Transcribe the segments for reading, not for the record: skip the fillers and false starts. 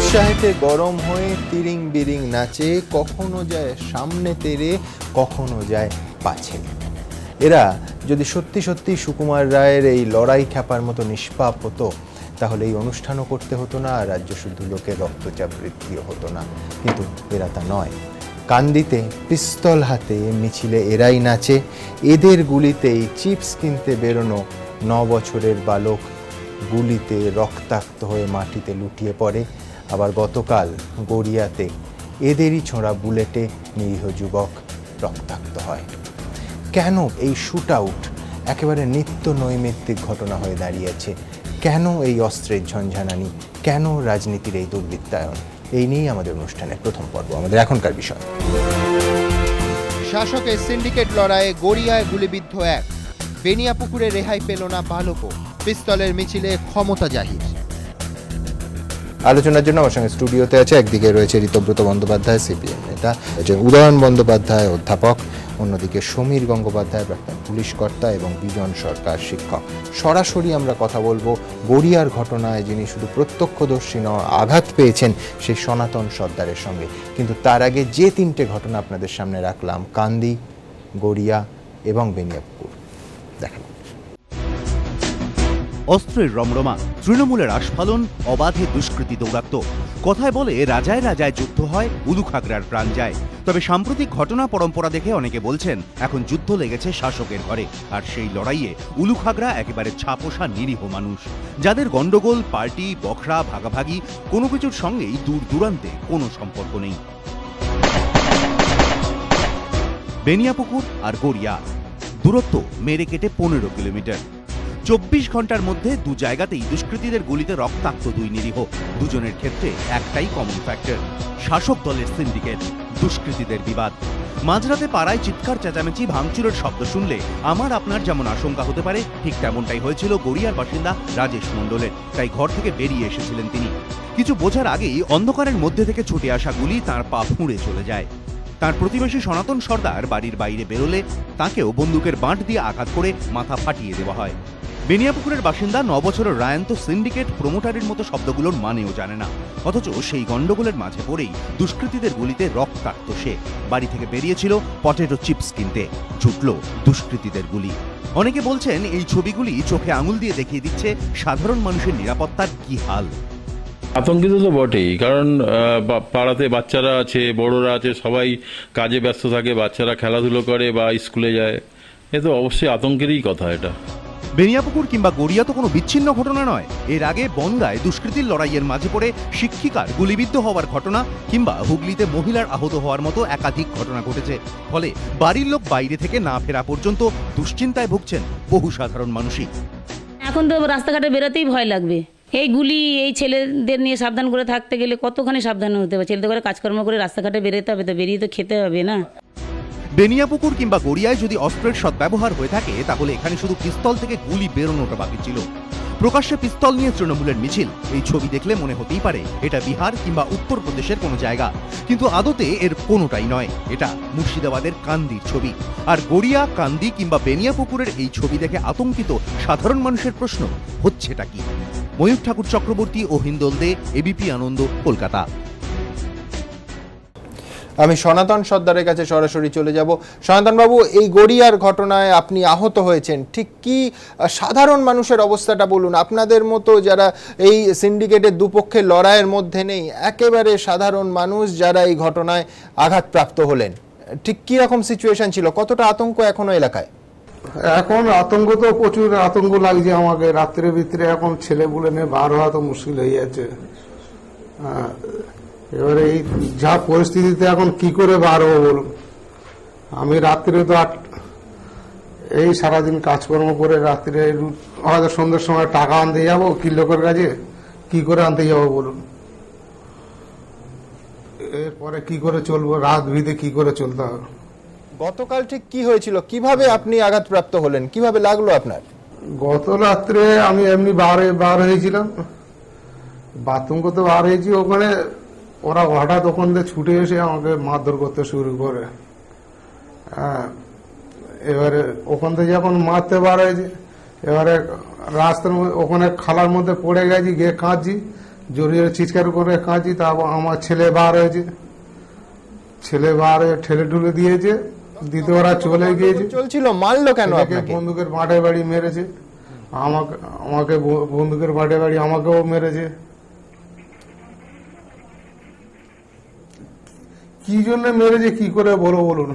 উৎসাহেতে গরম হয়ে তিরিং বিরিং নাচে, কখনো যায় সামনে তেরে, কখনো যায় পাছে। এরা যদি সত্যি সত্যি সুকুমার রায়ের এই লড়াই খ্যাপার মতো নিষ্পাপ হতো, তাহলে এই অনুষ্ঠানও করতে হতো না, আর রাজ্য শুদ্ধ লোকের রক্তচাপ বৃদ্ধিও হতো না। কিন্তু এরা তা নয়। কান্দিতে পিস্তল হাতে মিছিলে এরাই নাচে। এদের গুলিতেই চিপস কিনতে বেরোনো 9 বছরের বালক গুলিতে রক্তাক্ত হয়ে মাটিতে লুটিয়ে পড়ে। আবার গতকাল গড়িয়াতে এদেরই ছোঁড়া বুলেটে নিরীহ যুবক রক্তাক্ত হয়। কেন এই শুট আউট একেবারে নিত্য নৈমিত্তিক ঘটনা হয়ে দাঁড়িয়েছে? কেন এই অস্ত্রের ঝঞ্ঝানানি? কেন রাজনীতির এই দুর্বৃত্তায়ন? এই নিয়েই আমাদের অনুষ্ঠানের প্রথম পর্ব, আমাদের এখনকার বিষয়। শাসকের সিন্ডিকেট লড়াইয়ে গড়িয়ায় গুলিবিদ্ধ এক, বেনিয়াপুকুরে রেহাই পেল না বালকও, পিস্তলের মিছিলে ক্ষমতা জাহির। আলোচনার জন্য আমার সঙ্গে স্টুডিওতে আছে, একদিকে রয়েছে ঋতব্রত বন্দ্যোপাধ্যায় সিপিএম নেতা, উদয়ন বন্দ্যোপাধ্যায় অধ্যাপক, অন্যদিকে সমীর গঙ্গোপাধ্যায় প্রাক্তন পুলিশ কর্তা এবং বিজন সরকার শিক্ষক। সরাসরি আমরা কথা বলবো গড়িয়ার ঘটনায় যিনি শুধু প্রত্যক্ষদর্শী নয়, আঘাত পেয়েছেন সেই সনাতন সর্দারের সঙ্গে। কিন্তু তার আগে যে 3টে ঘটনা আপনাদের সামনে রাখলাম, কান্দি, গড়িয়া এবং বেনিয়াপুকুর, দেখাবো। অস্ত্রের রমরমা, তৃণমূলের আস্ফালন, অবাধে দুষ্কৃতী দৌরাত্ম। কথায় বলে রাজায় রাজায় যুদ্ধ হয়, উলুখাগড়ার প্রাণ যায়। তবে সাম্প্রতিক ঘটনা পরম্পরা দেখে অনেকে বলছেন এখন যুদ্ধ লেগেছে শাসকের ঘরে। আর সেই লড়াইয়ে উলুখাগড়া একেবারে ছাপোষা নিরীহ মানুষ, যাদের গন্ডগোল, পার্টি, বখরা, ভাগাভাগি কোনো কিছুর সঙ্গেই দূর দূরান্তে কোনো সম্পর্ক নেই। বেনিয়াপুকুর আর গড়িয়া দূরত্ব মেরে কেটে 15 কিলোমিটার। 24 ঘন্টার মধ্যে দু জায়গাতেই দুষ্কৃতীদের গুলিতে রক্তাক্ত 2 নিরীহ। দুজনের ক্ষেত্রে একটাই কমন ফ্যাক্টর, শাসক দলের সিন্ডিকেট, দুষ্কৃতীদের বিবাদ। মাঝরাতে পাড়ায় চিৎকার চেঁচামেচি, ভাঙচুরের শব্দ শুনলে আমার আপনার যেমন আশঙ্কা হতে পারে, ঠিক তেমনটাই হয়েছিল গড়িয়ার বাসিন্দা রাজেশ মণ্ডলের। তাই ঘর থেকে বেরিয়ে এসেছিলেন তিনি। কিছু বোঝার আগেই অন্ধকারের মধ্যে থেকে ছুটে আসা গুলি তাঁর পা ফুঁড়ে চলে যায়। তার প্রতিবেশী সনাতন সর্দার বাড়ির বাইরে বেরোলে তাকেও বন্দুকের বাঁট দিয়ে আঘাত করে মাথা ফাটিয়ে দেওয়া হয়। বেনিয়াপুকুরের বাসিন্দা 9 বছরের রায়ান তো সিন্ডিকেট, প্রমোটারের মতো শব্দগুলোর মানেও জানে না। অথচ সেই গন্ডগোলের মাঝে পড়েই দুষ্কৃতীদের গুলিতে রক্তাক্ত সে। বাড়ি থেকে বেরিয়েছিল পটেটো চিপস কিনতে, ছুটল দুষ্কৃতীদের গুলি। অনেকে বলছেন এই ছবিগুলি চোখে আঙুল দিয়ে দেখিয়ে দিচ্ছে সাধারণ মানুষের নিরাপত্তার কি হাল। আতঙ্কিত তো বটেই, কারণ পাড়াতে বাচ্চারা আছে, বড়রা আছে, সবাই কাজে ব্যস্ত থাকে, বাচ্চারা খেলাধুলো করে বা স্কুলে যায়। এ তো অবশ্যই আতঙ্কেরই কথা। এটা বেনিয়াপুকুর কিংবা গড়িয়া তো কোনো বিচ্ছিন্ন ঘটনা নয়। এর আগে বনগাঁয় দুষ্কৃতীর লড়াইয়ের মাঝে পড়ে শিক্ষিকার গুলিবিদ্ধ হওয়ার ঘটনা, কিংবা হুগলিতে মহিলার আহত হওয়ার মতো একাধিক ঘটনা ঘটেছে। ফলে বাড়ির লোক বাইরে থেকে না ফেরা পর্যন্ত দুশ্চিন্তায় ভুগছেন বহু সাধারণ মানুষই। এখন তো রাস্তাঘাটে বেরোতেই ভয় লাগবে। এই গুলি, এই ছেলেদের নিয়ে সাবধান করে থাকতে গেলে কতখানি সাবধান হতে হবে। ছেলেদের করে কাজকর্ম করে রাস্তাঘাটে বেরোতে হবে, তো বেরিয়ে তো খেতে হবে না। বেনিয়াপুকুর কিংবা গড়িয়ায় যদি অস্ত্রের সদ্ব্যবহার হয়ে থাকে, তাহলে এখানে শুধু পিস্তল থেকে গুলি বেরোনোটা বাকি ছিল। প্রকাশ্যে পিস্তল নিয়ে তৃণমূলের মিছিল, এই ছবি দেখলে মনে হতেই পারে এটা বিহার কিংবা উত্তরপ্রদেশের কোনো জায়গা। কিন্তু আদতে এর কোনোটাই নয়। এটা মুর্শিদাবাদের কান্দির ছবি। আর গড়িয়া, কান্দি কিংবা বেনিয়াপুকুরের এই ছবি দেখে আতঙ্কিত সাধারণ মানুষের প্রশ্ন, হচ্ছেটা কি? ময়ূর ঠাকুর চক্রবর্তী ও হিন্দোল দে, এবিপি আনন্দ, কলকাতা। আমি সনাতন সর্দারের কাছে সরাসরি চলে যাব। সনাতন বাবু, এই গড়িয়ার ঘটনায় আপনি আহত হয়েছেন, ঠিক কি সাধারণ মানুষের অবস্থাটা বলুন। আপনাদের মতো যারা এই সিন্ডিকেটের দুপক্ষের লড়াইয়ের মধ্যে নেই, একেবারে সাধারণ মানুষ যারা এই ঘটনায় আঘাতপ্রাপ্ত হলেন, ঠিক কি রকম সিচুয়েশন ছিল? কতটা আতঙ্ক এখনো এলাকায়? এখন আতঙ্ক তো প্রচুর আতঙ্ক লাগছে আমাকে। রাত্রের ভিতরে এখন ছেলে বলে নিয়ে বার হওয়া তো মুশকিল হয়ে যাচ্ছে। এবারে এই যা পরিস্থিতিতে এখন কি করে বার হবো বলুন। আমি রাত্রে তো এই সারাদিন কাজকর্ম করে রাত্রে হয়তো সন্ধ্যের সময় টাকা আনতে যাবো কি লোকের কাছে, কি করে আনতে যাবো বলুন। এরপরে কি করে চলবো, রাত ভিতে কি করে চলতে হবে। গতকাল ঠিক কি হয়েছিল? কিভাবে আপনি আঘাতপ্রাপ্ত হলেন? কিভাবে লাগলো আপনার? গত রাত্রে আমি এমনি বার হয়েছিলাম, বাথরুম করতে বার হয়েছি। ওখানে ওরা হঠাৎ ওখান থেকে ছুটে এসে আমাকে মারধর করতে শুরু করে। এবারে ওখান থেকে যখন মারতে বার হয়েছে, এবারে রাস্তার ওখানে খালার মধ্যে পড়ে গেছি, গিয়ে কাঁদছি। জড়িয়ে চিৎকার করে কাঁদছি, তা আমার ছেলে বার হয়েছে, ছেলে বার হয়ে ঠেলে ঠুলে দিয়েছে, দিতে ওরা চলে গিয়েছে। চলছিল, মারলো কেন ছেলেকে আপনাকে? বন্দুকের বাঁটে বাড়ি মেরেছে, আমাকে বন্দুকের বাঁটে বাড়ি আমাকেও মেরেছে। কি জন্য মেরেছে কি করে বলো বলুন,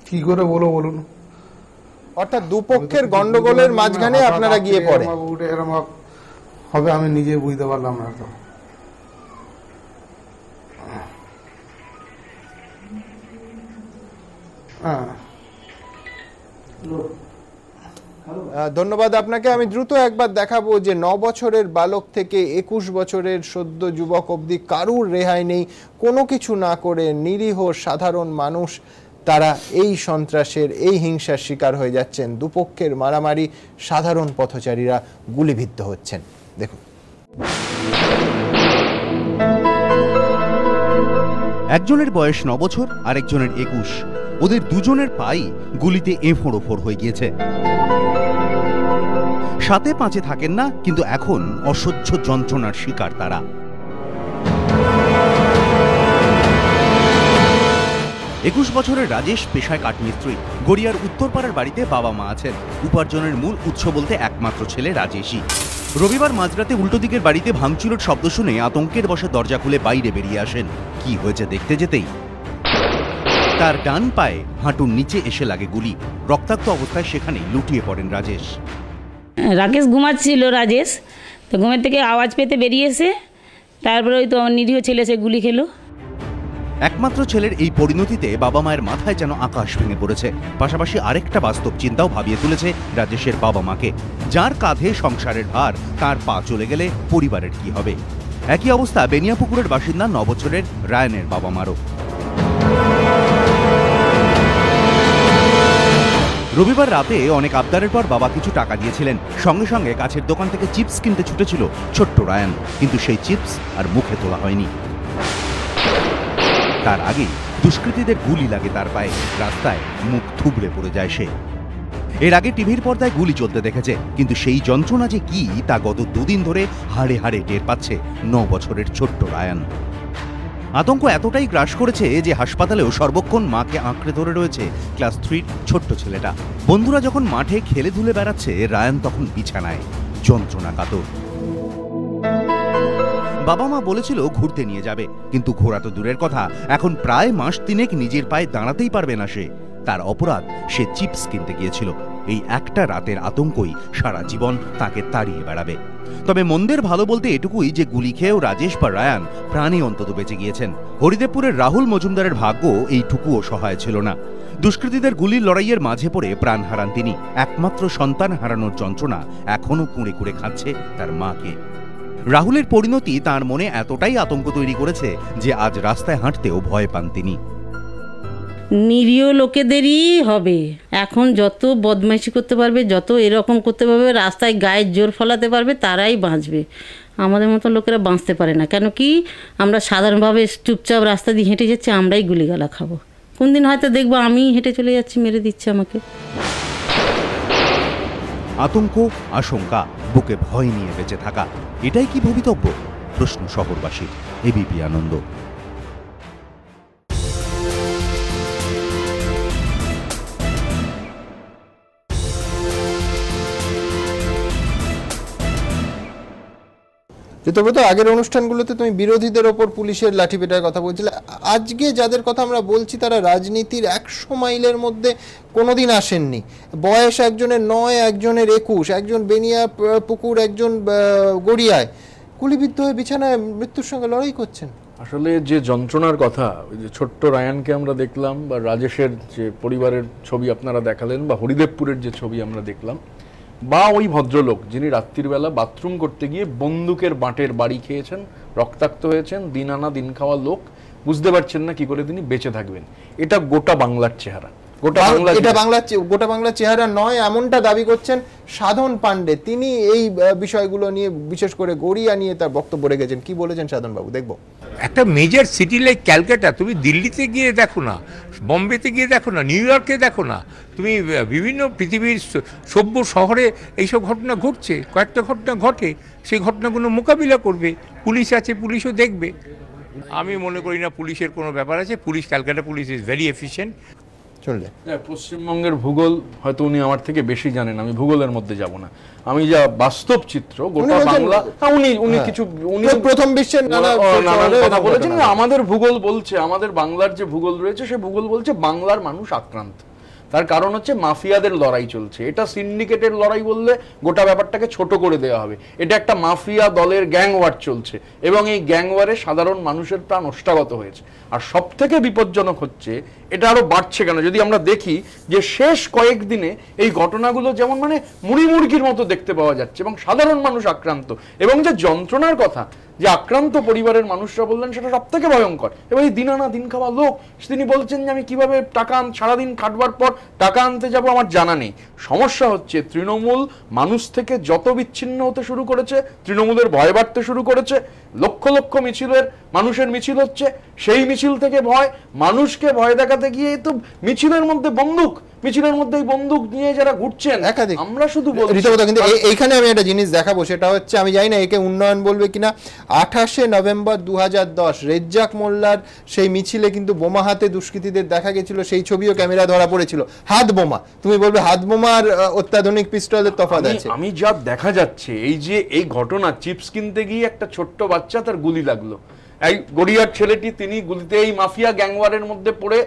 কি করে বলো বলুন। অর্থাৎ দুপক্ষের গন্ডগোলের মাঝখানে আপনারা গিয়ে পড়ে। এরকম হবে আমি নিজে বুঝতে পারলাম না। তো ধন্যবাদ আপনাকে। আমি দ্রুত একবার দেখাবো যে 9 বছরের বালক থেকে 21 বছরের সদ্য যুবক অবধি কারুর রেহাই নেই। কোনো কিছু না করে নিরীহ সাধারণ মানুষ তারা এই সন্ত্রাসের, এই হিংসার শিকার হয়ে যাচ্ছেন। দুপক্ষের মারামারি, সাধারণ পথচারীরা গুলিবিদ্ধ হচ্ছেন। দেখুন, একজনের বয়স 9 বছর, আরেকজনের 21। ওদের দুজনের পাই গুলিতে এঁফোড় হয়ে গিয়েছে। 7-5 থাকেন না, কিন্তু এখন অসহ্য যন্ত্রণার শিকার তারা। একুশ বছরের রাজেশ পেশায় কাঠমিস্ত্রি। গড়িয়ার উত্তরপাড়ার বাড়িতে বাবা মা আছেন। উপার্জনের মূল উৎস বলতে একমাত্র ছেলে রাজেশই। রবিবার মাঝরাতে উল্টো দিকের বাড়িতে ভাঙচুরের শব্দ শুনে আতঙ্কের বশে দরজা খুলে বাইরে বেরিয়ে আসেন। কি হয়েছে দেখতে যেতেই তার ডান পায়ে হাঁটুর নিচে এসে লাগে গুলি। রক্তাক্ত অবস্থায় সেখানেই লুটিয়ে পড়েন রাজেশ। রাকেশ ঘুমাচ্ছিল, রাজেশ তো ঘুমের থেকে আওয়াজ পেতে বেরিয়েছে, তারপরে ওই তো আমার নিরীহ ছেলে সে গুলি খেলো। একমাত্র ছেলের এই পরিণতিতে বাবা মায়ের মাথায় যেন আকাশ ভেঙে পড়েছে। পাশাপাশি আরেকটা বাস্তব চিন্তাও ভাবিয়ে তুলেছে রাজেশের বাবা মাকে। যার কাঁধে সংসারের ভার, তার পা চলে গেলে পরিবারের কি হবে? একই অবস্থা বেনিয়াপুকুরের বাসিন্দা 9 বছরের রায়ানের বাবা মারও। রবিবার রাতে অনেক আবদারের পর বাবা কিছু টাকা দিয়েছিলেন। সঙ্গে সঙ্গে কাছের দোকান থেকে চিপস কিনতে ছুটেছিল ছোট্ট রায়ান, কিন্তু সেই চিপস আর মুখে তোলা হয়নি। তার আগেই দুষ্কৃতীদের গুলি লাগে তার পায়ে। রাস্তায় মুখ থুবড়ে পড়ে যায় সে। এর আগে টিভির পর্দায় গুলি চলতে দেখেছে, কিন্তু সেই যন্ত্রণা যে কি তা গত 2 দিন ধরে হাড়ে হাড়ে টের পাচ্ছে 9 বছরের ছোট্ট রায়ান। আতঙ্ক এতটাই গ্রাস করেছে যে হাসপাতালেও সর্বক্ষণ মাকে আঁকড়ে ধরে রয়েছে ক্লাস 3 ছোট্ট ছেলেটা। বন্ধুরা যখন মাঠে খেলে ধুলে বেড়াচ্ছে, রায়ান তখন বিছানায় যন্ত্রণা কাতর। বাবা মা বলেছিল ঘুরতে নিয়ে যাবে, কিন্তু ঘোরা তো দূরের কথা, এখন প্রায় মাস 3 নিজের পায়ে দাঁড়াতেই পারবে না সে। তার অপরাধ, সে চিপস কিনতে গিয়েছিল। এই একটা রাতের আতঙ্কই সারা জীবন তাকে তাড়িয়ে বেড়াবে। তবে মন্দের ভালো বলতে এটুকুই যে গুলি খেয়েও রাজেশ বা রায়ান প্রাণী অন্তত বেঁচে গিয়েছেন। হরিদেবপুরের রাহুল মজুমদারের ভাগ্য এইটুকুও সহায় ছিল না। দুষ্কৃতীদের গুলির লড়াইয়ের মাঝে পড়ে প্রাণ হারান তিনি। একমাত্র সন্তান হারানোর যন্ত্রণা এখনো কুঁড়ে কুঁড়ে খাচ্ছে তার মাকে। রাহুলের পরিণতি তার মনে এতটাই আতঙ্ক তৈরি করেছে যে আজ রাস্তায় হাঁটতেও ভয় পান তিনি। নিরীহ লোকেদেরই হবে এখন, যত বদমাইশি করতে পারবে, যত এরকম করতে পারবে, রাস্তায় গায়ের জোর ফলাতে পারবে, তারাই বাঁচবে। আমাদের মতো লোকেরা বাঁচতে পারে না। কেন কি, আমরা সাধারণভাবে চুপচাপ রাস্তা দিয়ে হেঁটে যাচ্ছি, আমরাই গুলিগালা খাবো। কোন দিন হয়তো দেখবো আমি হেঁটে চলে যাচ্ছি, মেরে দিচ্ছে আমাকে। আতঙ্ক, আশঙ্কা, বুকে ভয় নিয়ে বেঁচে থাকা, এটাই কি ভবিতব্য? প্রশ্ন শহরবাসীর। এবিপি আনন্দ। তবে তো আগের অনুষ্ঠানগুলোতে তুমি বিরোধীদের ওপর পুলিশের লাঠিপেটার কথা বলছিলে। আজকে যাদের কথা আমরা বলছি তারা রাজনীতির 100 মাইলের মধ্যে কোনোদিন আসেননি। বয়স একজনের 9, একজনের 21, একজন বেনিয়াপুকুর, একজন গড়িয়ায় গুলিবিদ্ধ হয়ে বিছানায় মৃত্যুর সঙ্গে লড়াই করছেন। আসলে যে যন্ত্রণার কথা, ওই যে ছোট্ট রায়ানকে আমরা দেখলাম, বা রাজেশের যে পরিবারের ছবি আপনারা দেখালেন, বা হরিদেবপুরের যে ছবি আমরা দেখলাম, বা ওই ভদ্রলোক যিনি রাত্রির বেলা বাথরুম করতে গিয়ে বন্দুকের বাঁটের বাড়ি খেয়েছেন, রক্তাক্ত হয়েছেন, দিন আনা দিন খাওয়া লোক, বুঝতে পারছেন না কি করে তিনি বেঁচে থাকবেন। এটা গোটা বাংলার চেহারা। গোটা বাংলার চেহারা নয়, এমনটা দাবি করছেন সাধন পাণ্ডে। তিনি এই বিষয়গুলো নিয়ে, বিশেষ করে গড়িয়া নিয়ে তার বক্তব্য রেখেছেন। কি বলেছেন সাধন বাবু, দেখবো। একটা মেজর সিটি লাইক ক্যালকাটা তুমি দিল্লিতে গিয়ে দেখো না, বম্বেতে গিয়ে দেখো না, নিউ ইয়র্কে দেখো না, তুমি বিভিন্ন পৃথিবীর সভ্য শহরে এইসব ঘটনা ঘটছে, কয়েকটা ঘটনা ঘটে, সেই ঘটনাগুলো মোকাবিলা করবে, পুলিশ আছে, পুলিশও দেখবে। আমি মনে করি না পুলিশের কোনো ব্যাপার আছে। Police, Calcutta police is very efficient. চলবে পশ্চিমবঙ্গের ভূগোল হয়তো উনি আমার থেকে বেশি জানেন, আমি ভূগোলের মধ্যে যাব না। আমি যা বাস্তব চিত্র গোটা বাংলা, উনি কিছু উনি প্রথম বিশ্বের নানা কথা বলেছেন। আমাদের ভূগোল বলছে, আমাদের বাংলার যে ভূগোল রয়েছে সে ভূগোল বলছে বাংলার মানুষ আক্রান্ত। তার কারণ হচ্ছে মাফিয়াদের লড়াই চলছে। এটা সিন্ডিকেটের লড়াই বললে গোটা ব্যাপারটাকে ছোট করে দেওয়া হবে। এটা একটা মাফিয়া দলের গ্যাং ওয়ার চলছে এবং এই গ্যাং ওয়ারে সাধারণ মানুষের প্রাণ ওষ্ঠাগত হয়েছে। আর সব থেকে বিপজ্জনক হচ্ছে এটা আরো বাড়ছে কেন, যদি আমরা দেখি যে শেষ কয়েকদিনে এই ঘটনাগুলো যেমন মানে মুড়ি মুরগির মতো দেখতে পাওয়া যাচ্ছে এবং সাধারণ মানুষ আক্রান্ত, এবং যে যন্ত্রণার কথা যে আক্রান্ত পরিবারের মানুষরা বললেন সেটা সব থেকে ভয়ঙ্কর। এবং এই দিন আনা দিন খাওয়া লোক, তিনি বলছেন যে আমি কিভাবে টাকা সারাদিন খাটবার পর টাকা আনতে যাব আমার জানা নেই। সমস্যা হচ্ছে তৃণমূল মানুষ থেকে যত বিচ্ছিন্ন হতে শুরু করেছে, তৃণমূলের ভয় বাড়তে শুরু করেছে। লক্ষ লক্ষ মিছিলের মানুষের মিছিল হচ্ছে, সেই মিছিল থেকে ভয়, মানুষকে ভয় দেখাতে গিয়ে তো মিছিলের মধ্যে বন্দুক, মিছিলের মধ্যে বন্দুক নিয়ে যারা ঘুরছেন একাধিক, আমরা শুধু কিন্তু এইখানে আমি একটা জিনিস দেখাবো, সেটা হচ্ছে আমি জানি না একে উন্নয়ন বলবে কিনা, 28শে নভেম্বর 2010 রেজ্জাক মোল্লার সেই মিছিলে কিন্তু বোমা হাতে দুষ্কৃতীদের দেখা গেছিল, সেই ছবিও ক্যামেরা ধরা পড়েছিল। হাত বোমা, তুমি বলবে হাত বোমার অত্যাধুনিক পিস্তলের তফাৎ আছে। আমি যা দেখা যাচ্ছে এই যে এই ঘটনা, চিপস কিনতে গিয়ে একটা ছোট্ট বাচ্চা তার গুলি লাগলো, এই গড়িয়ার ছেলেটি তিনি গুলিতে এই মাফিয়া গ্যাংওয়ারের মধ্যে পড়ে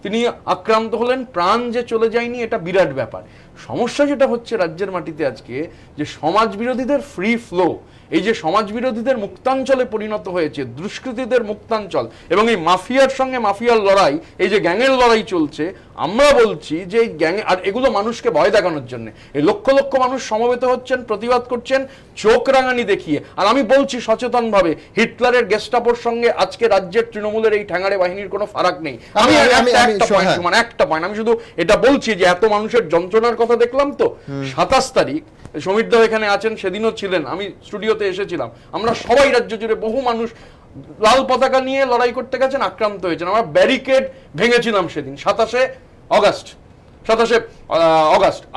তিনি আক্রান্ত হলেন, প্রাণ যে চলে যায়নি এটা বিরাট ব্যাপার। সমস্যা যেটা হচ্ছে রাজ্যের মাটিতে আজকে যে সমাজ বিরোধীদের ফ্রি ফ্লো, এই যে সমাজ বিরোধীদের মুক্তাঞ্চলে পরিণত হয়েছে, দুষ্কৃতীদের মুক্তাঞ্চল, এবং এই মাফিয়ার সঙ্গে মাফিয়ার লড়াই, এই যে গ্যাংয়ের লড়াই চলছে, আমরা বলছি যে এই গ্যাং, আর এগুলো মানুষকে ভয় দেখানোর জন্য এই লক্ষ লক্ষ মানুষ সমবেত হচ্ছেন, প্রতিবাদ করছেন চোখ রাঙানি দেখিয়ে। আর আমি বলছি সচেতনভাবে, হিটলারের গেস্টাপোর সঙ্গে আজকে রাজ্যের তৃণমূলের এই ঠ্যাঙাড়ে বাহিনীর কোনো ফারাক নেই। একটা পয়েন্ট আমি শুধু এটা বলছি যে এত মানুষের যন্ত্রণার কথা দেখলাম তো। 27 তারিখ সমীরদা এখানে আছেন, সেদিনও ছিলেন, আমি স্টুডিওতে এসেছিলাম, আমরা সবাই রাজ্য জুড়ে বহু মানুষ লাল পতাকা নিয়ে লড়াই করতে গেছেন, আক্রান্ত হয়েছেন। আমরা ব্যারিকেড ভেঙেছিলাম সেদিন 27শে অগাস্ট।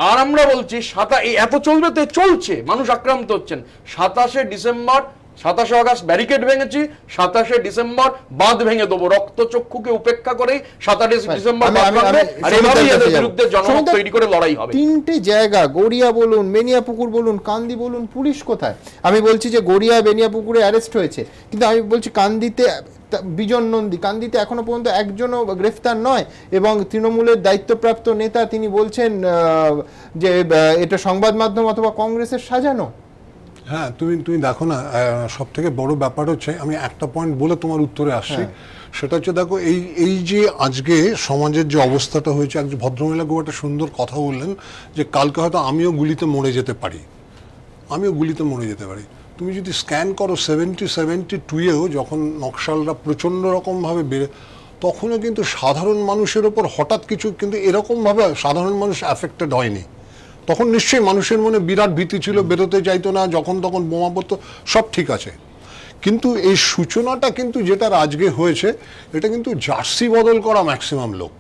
আর আমরা বলছি এত চলবে তো, চলছে, মানুষ আক্রান্ত হচ্ছেন। 27শে ডিসেম্বর, 27শে অগাস্ট ব্যারিকেড ভেঙেছি, 27শে ডিসেম্বর বাঁধ ভেঙে দেবো, রক্ত চক্ষুকে উপেক্ষা করে 27শে ডিসেম্বর বিরুদ্ধে জনমত তৈরি করে লড়াই হবে। তিনটে জায়গা, গড়িয়া বলুন, বেনিয়াপুকুর বলুন, কান্দি বলুন, পুলিশ কোথায়? আমি বলছি যে গড়িয়া বেনিয়াপুকুরে অ্যারেস্ট হয়েছে, কিন্তু আমি বলছি কান্দিতে বিজন নন্দী, কান্দিতে এখনো পর্যন্ত একজনও গ্রেফতার নয়, এবং তৃণমূলের দায়িত্বপ্রাপ্ত নেতা তিনি বলছেন যে এটা সংবাদ মাধ্যম অথবা কংগ্রেসের সাজানো। হ্যাঁ, তুমি দেখো না, সব থেকে বড় ব্যাপার হচ্ছে, আমি একটা পয়েন্ট বলে তোমার উত্তরে আসছি, সেটা হচ্ছে দেখো এই যে আজকে সমাজের যে অবস্থাটা হয়েছে, একজন ভদ্রমহিলা খুব একটা সুন্দর কথা বললেন যে কালকে হয়তো আমিও গুলিতে মরে যেতে পারি। তুমি যদি স্ক্যান করো 72-এও যখন নকশালরা প্রচণ্ড রকমভাবে বেড়ে, তখনও কিন্তু সাধারণ মানুষের ওপর হঠাৎ কিছু, কিন্তু এরকমভাবে সাধারণ মানুষ অ্যাফেক্টেড হয়নি। তখন নিশ্চয়ই মানুষের মনে বিরাট ভীতি ছিল, বেরোতে চাইতো না, যখন তখন বোমা পড়তো, সব ঠিক আছে। কিন্তু এই সূচনাটা কিন্তু যেটা আজকে হয়েছে, এটা কিন্তু জার্সি বদল করা ম্যাক্সিমাম লোক।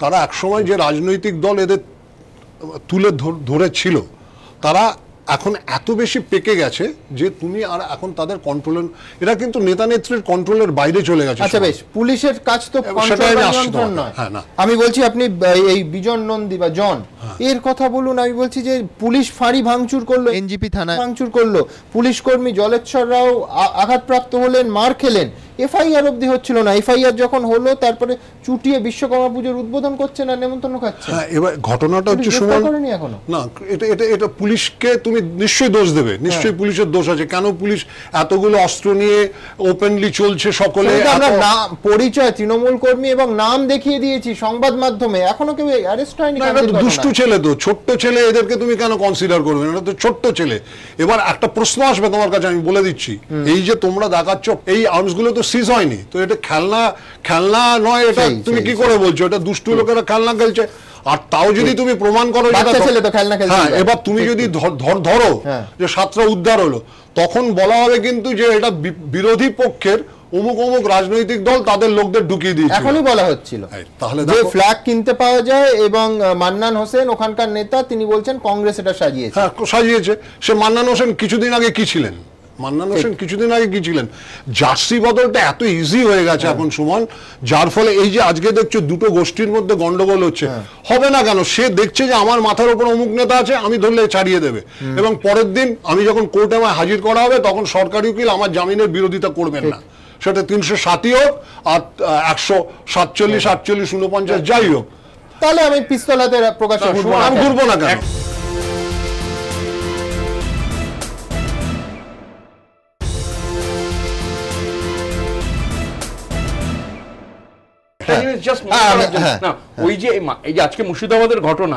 তারা একসময় যে রাজনৈতিক দল এদের তুলে ধরেছিল, তারা এখন এত বেশি পেকে গেছে যে তুমি আর এখন তাদের কন্ট্রোলের, এরা কিন্তু নেতা নেত্রীর কন্ট্রোলের বাইরে চলে গেছে। আচ্ছা বেশ, পুলিশের কাজ তো নিয়ন্ত্রণ নয়। আমি বলছি আপনি এই বিজন নন্দী বা জন এর কথা বলুন। আমি বলছি যে পুলিশ ফাঁড়ি ভাঙচুর করলো, এনজিপি থানা ভাঙচুর করলো, পুলিশ কর্মী জলেশ্বর রাও আঘাতপ্রাপ্ত হলেন, মার খেলেন, এফআইআর অবধি হচ্ছিল না। এফআইআর যখন হলো তারপরে চুটিয়ে বিশ্বকর্মা পুজোর উদ্বোধন করছে না, নেমন্তন্ন খাচ্ছে। হ্যাঁ, এবার ঘটনাটা হচ্ছে না, এটা পুলিশকে তুমি নিশ্চয়ই দোষ দেবে, নিশ্চয়ই পুলিশের দোষ আছে। কেন পুলিশ এতগুলো অস্ত্র নিয়ে ওপেনলি চলছে, সকলে আমরা পরিচয় তৃণমূল কর্মী এবং নাম দেখিয়ে দিয়েছি সংবাদ মাধ্যমে, এখনো কেউ অ্যারেস্ট হয়নি। দুষ্টু ছেলে তো, ছোট্ট ছেলে, এদেরকে তুমি কেন কনসিডার করবে? এটা তো ছোট্ট ছেলে। এবার একটা প্রশ্ন আসবে তোমার কাছে, আমি বলে দিচ্ছি, এই যে তোমরা দেখাচ্ছ এই আর্মসগুলো তো সিজ হয়নি, তো এটা খেলনা নয়, এটা তুমি কি করে বলছো? এটা দুষ্টু লোকেরা খেলনা খেলছে। আর তাও যদি তুমি প্রমাণ করো, হ্যাঁ, এবার তুমি যদি ধরো যে 7টা উদ্ধার হলো, তখন বলা হবে কিন্তু যে এটা বিরোধী পক্ষের অমুক অমুক রাজনৈতিক দল তাদের লোকদের ঢুকিয়ে দিয়েছে। এখনই বলা হচ্ছিল তাহলে যে ফ্ল্যাগ কিনতে পাওয়া যায়, এবং মান্নান হোসেন ওখানকার নেতা, তিনি বলছেন কংগ্রেস এটা সাজিয়েছে। হ্যাঁ, সাজিয়েছে। সে মান্নান হোসেন কিছুদিন আগে কি ছিলেন? মান্নান হোসেন কিছুদিন আগে কি ছিলেন? জার্সি বদলটা এত ইজি হয়ে গেছে এখন সুমন, যার ফলে এই যে আজকে দেখছো দুটো গোষ্ঠীর মধ্যে গন্ডগোল হচ্ছে, হবে না কেন? সে দেখছে যে আমার মাথার উপর অমুক নেতা আছে, আমি ধরলে ছাড়িয়ে দেবে, এবং পরের দিন আমি যখন কোর্টে আমায় হাজির করা হবে তখন সরকারি উকিল আমার জামিনের বিরোধিতা করবেন না, সেটা 360 হোক আর 147, 48, 49 যাই হোক। তাহলে আমি পিস্তল হাতে প্রকাশ্যে ঘুরবো না কেন? ওই যে আজকে মুর্শিদাবাদের ঘটনা,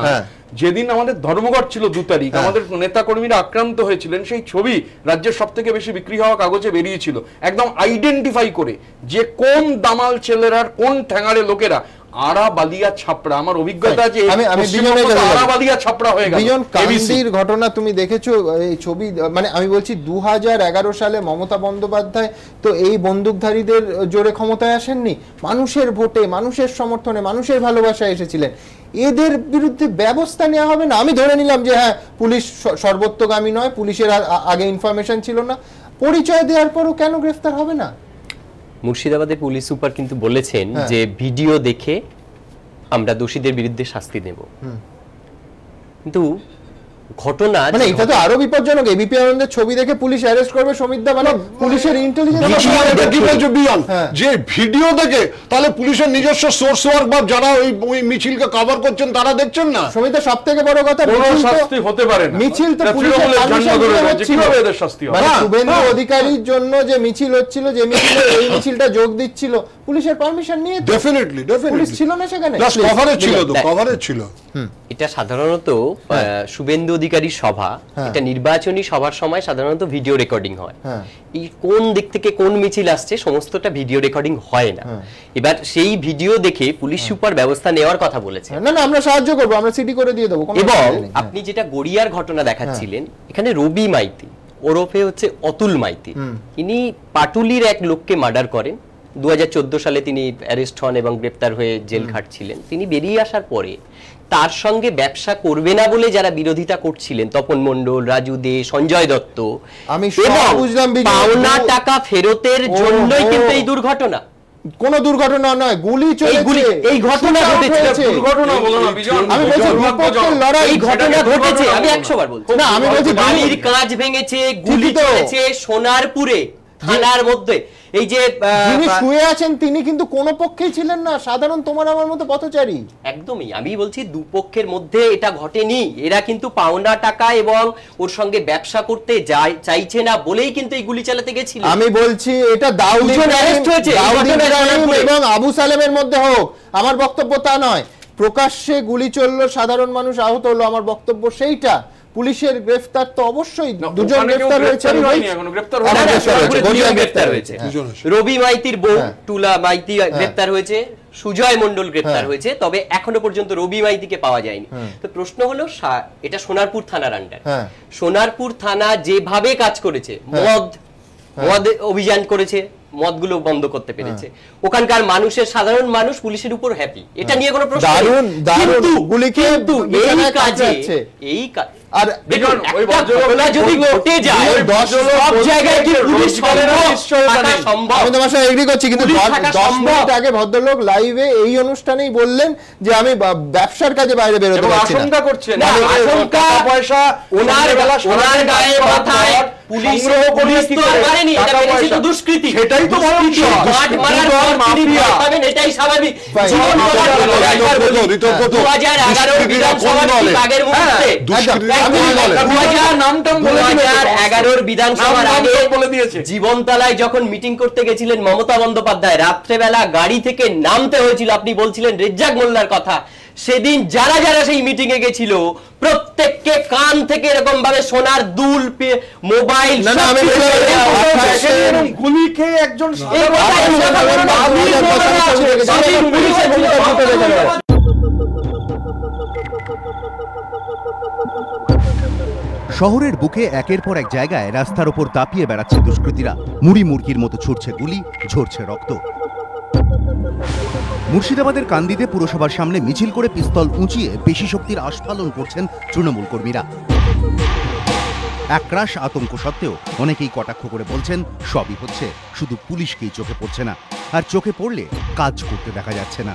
যেদিন আমাদের ধর্মঘট ছিল 2 তারিখ, আমাদের নেতা কর্মীরা আক্রান্ত হয়েছিলেন, সেই ছবি রাজ্যের সব থেকে বেশি বিক্রি হওয়া কাগজে বেরিয়েছিল, একদম আইডেন্টিফাই করে যে কোন দামাল ছেলেরা, কোন ঠ্যাঙাড়ে লোকেরা আড়াবালিয়া ছাপড়া। আমার অভিজ্ঞতা আছে আড়াবালিয়া ছাপড়া হয়ে গেল। বিজন কান্দির ঘটনা তুমি দেখেছো এই ছবি, মানে আমি বলছি 2011 সালে মমতা বন্দ্যোপাধ্যায় তো এই বন্দুকধারীদের জোরে ক্ষমতায় আসেননি, মানুষের ভোটে, মানুষের সমর্থনে, মানুষের ভালোবাসায় এসেছিলেন। এদের বিরুদ্ধে ব্যবস্থা নেওয়া হবে না? আমি ধরে নিলাম যে হ্যাঁ, পুলিশ সর্বোত্তগামী নয়, পুলিশের আগে ইনফরমেশন ছিল না, পরিচয় দেওয়ার পরও কেন গ্রেফতার হবে না? মুর্শিদাবাদের পুলিশ সুপার কিন্তু বলেছেন যে ভিডিও দেখে আমরা দোষীদের বিরুদ্ধে শাস্তি দেব, কিন্তু ঘটনা মানে এটা তো আরো বিপজ্জনক। এবিপি আনন্দের ছবি দেখে পুলিশ অ্যারেস্ট করবে সমিত দা, মানে পুলিশের ইন্টেলিজেন্স যে ভিডিও দেখে, তাহলে পুলিশের নিজস্ব সোর্স ওয়ার্ক বা যারা ওই মিছিলকে কভার করছেন তারা দেখছেন না। সমিত দা, সবথেকে বড় কথা, শাস্তি হতে পারে না। মিছিল তো পুলিশের পারমিশন দিয়ে হচ্ছিল, মানে শুভেন্দু অধিকারীর জন্য যে মিছিল হচ্ছিল, যে মিছিলে এই মিছিলটা যোগ দিচ্ছিল, পুলিশের পারমিশন নিয়ে ডেফিনেটলি পুলিশ ছিল না সেখানে, কভারেজ ছিল তো, কভারেজ ছিল। এটা সাধারণত শুভেন্দু অধিকারী সভা, এটা নির্বাচনী সভার সময় সাধারণত ভিডিও রেকর্ডিং হয়। এই কোন দিক থেকে কোন মিছিল আসছে সমস্তটা ভিডিও রেকর্ডিং হয় না। এবার সেই ভিডিও দেখে পুলিশ সুপার ব্যবস্থা নেওয়ার কথা বলেছে। না না, আমরা সাহায্য করব, আমরা সিটি করে দিয়ে দেব। এবং আপনি যেটা গড়িয়ার ঘটনা দেখাচ্ছিলেন, এখানে রবি মাইতি ওরফে হচ্ছে অতুল মাইতি, ইনি পাটুলির এক লোককে মার্ডার করেন। 2014 সালে তিনি অ্যারেস্ট হন এবং গ্রেপ্তার হয়ে জেল খাটছিলেন। তিনি বেরিয়ে আসার পরে তার সঙ্গে ব্যবসা করবে না বলে যারা বিরোধিতা করছিলেন, তপন মণ্ডল, রাজু দে, সঞ্জয় দত্ত, আমি বুঝলাম পাওনা টাকা ফেরতের জন্যই কিন্তু এই দুর্ঘটনা। কোন দুর্ঘটনা নয়, গুলি চলেছে, এই ঘটনা ঘটেছে। দুর্ঘটনা বলো না বিজন, আমি বলছি বিপক্ষের লড়াই, এই ঘটনা ঘটেছে। আমি 100 বার বলছি না, আমি বলছি বাড়ির কাঁচ ভেঙেছে, গুলি চলেছে সোনারপুরে থানার মধ্যে। এই যে যিনি শুয়ে আছেন তিনি কিন্তু কোন পক্ষেই ছিলেন না, সাধারণ তোমার আমার মতো পথচারী। একদমই, আমি বলছি দুপক্ষের মধ্যে এটা ঘটেনি। এরা কিন্তু পাওনা টাকা এবং ওর সঙ্গে ব্যবসা করতে চাইছে না বলেই কিন্তু এই গুলি চালাতে গেছিল। আমি বলছি এটা দাউদ এবং আবু সালেমের মধ্যে হোক, আমার বক্তব্য তা নয়। প্রকাশ্যে গুলি চললো, সাধারণ মানুষ আহত হলো, আমার বক্তব্য সেইটা। পুলিশের গ্রেফতার তো অবশ্যই, দুজন গ্রেফতার হয়েছে, রবি মাইতির বউ টুলা মাইতি গ্রেফতার হয়েছে, সুজয় মণ্ডল গ্রেফতার হয়েছে, তবে এখনো পর্যন্ত রবি মাইতিকে পাওয়া যায়নি। তো প্রশ্ন হলো, এটা সোনারপুর থানার আন্ডার, সোনারপুর থানা যেভাবে কাজ করেছে, মদ অভিযান করেছে, মদগুলো বন্ধ করতে পেরেছে, ওখানকার মানুষের, সাধারণ মানুষ পুলিশের উপর হ্যাপি, এটা নিয়ে কোনো প্রশ্ন নেই। কিন্তু এই কাজে এই আর দেখুন, ওই ঘটনা যদি ঘটে যায়, সব জায়গায় কি পুলিশ সম্ভব? আমি তোমার সাথে এগ্রি করছি, কিন্তু 10 মিনিট আগে ভদ্রলোক লাইভে এই অনুষ্ঠানেই বললেন যে আমি ব্যবসার কাজে বাইরে বেরোতে পারছি না। আশঙ্কা করছেন, আশঙ্কা পয়সা ওনার গায়ে মাথায় পুলিশ তো পারেনি, এটা মেরেছে তো দুষ্কৃতী, সেটাই তো মাঠ মারার পর তিনি পাবেন, এটাই স্বাভাবিক। 2011 বিধানসভা ঠিক আগের মুহূর্তে, 2011 বিধানসভার আগে জীবনতলায় যখন মিটিং করতে গেছিলেন মমতা বন্দ্যোপাধ্যায়, রাত্রেবেলা গাড়ি থেকে নামতে হয়েছিল, আপনি বলছিলেন রেজ্জাক মোল্লার কথা, সেদিন যারা যারা সেই মিটিং এ গেছিল প্রত্যেককে কান থেকে এরকম ভাবে সোনার দুল, মোবাইল, গুলি খেয়ে একজন শহরের বুকে একের পর এক জায়গায় রাস্তার ওপর দাপিয়ে বেড়াচ্ছে দুষ্কৃতীরা। মুড়ি মুরগির মতো ছুটছে গুলি, ঝরছে রক্ত। মুর্শিদাবাদের কান্দিতে পুরসভার সামনে মিছিল করে পিস্তল উঁচিয়ে পেশি শক্তির আস্ফালন করছেন তৃণমূল কর্মীরা। একরাশ আতঙ্ক সত্ত্বেও অনেকেই কটাক্ষ করে বলছেন সবই হচ্ছে, শুধু পুলিশকেই চোখে পড়ছে না, আর চোখে পড়লে কাজ করতে দেখা যাচ্ছে না।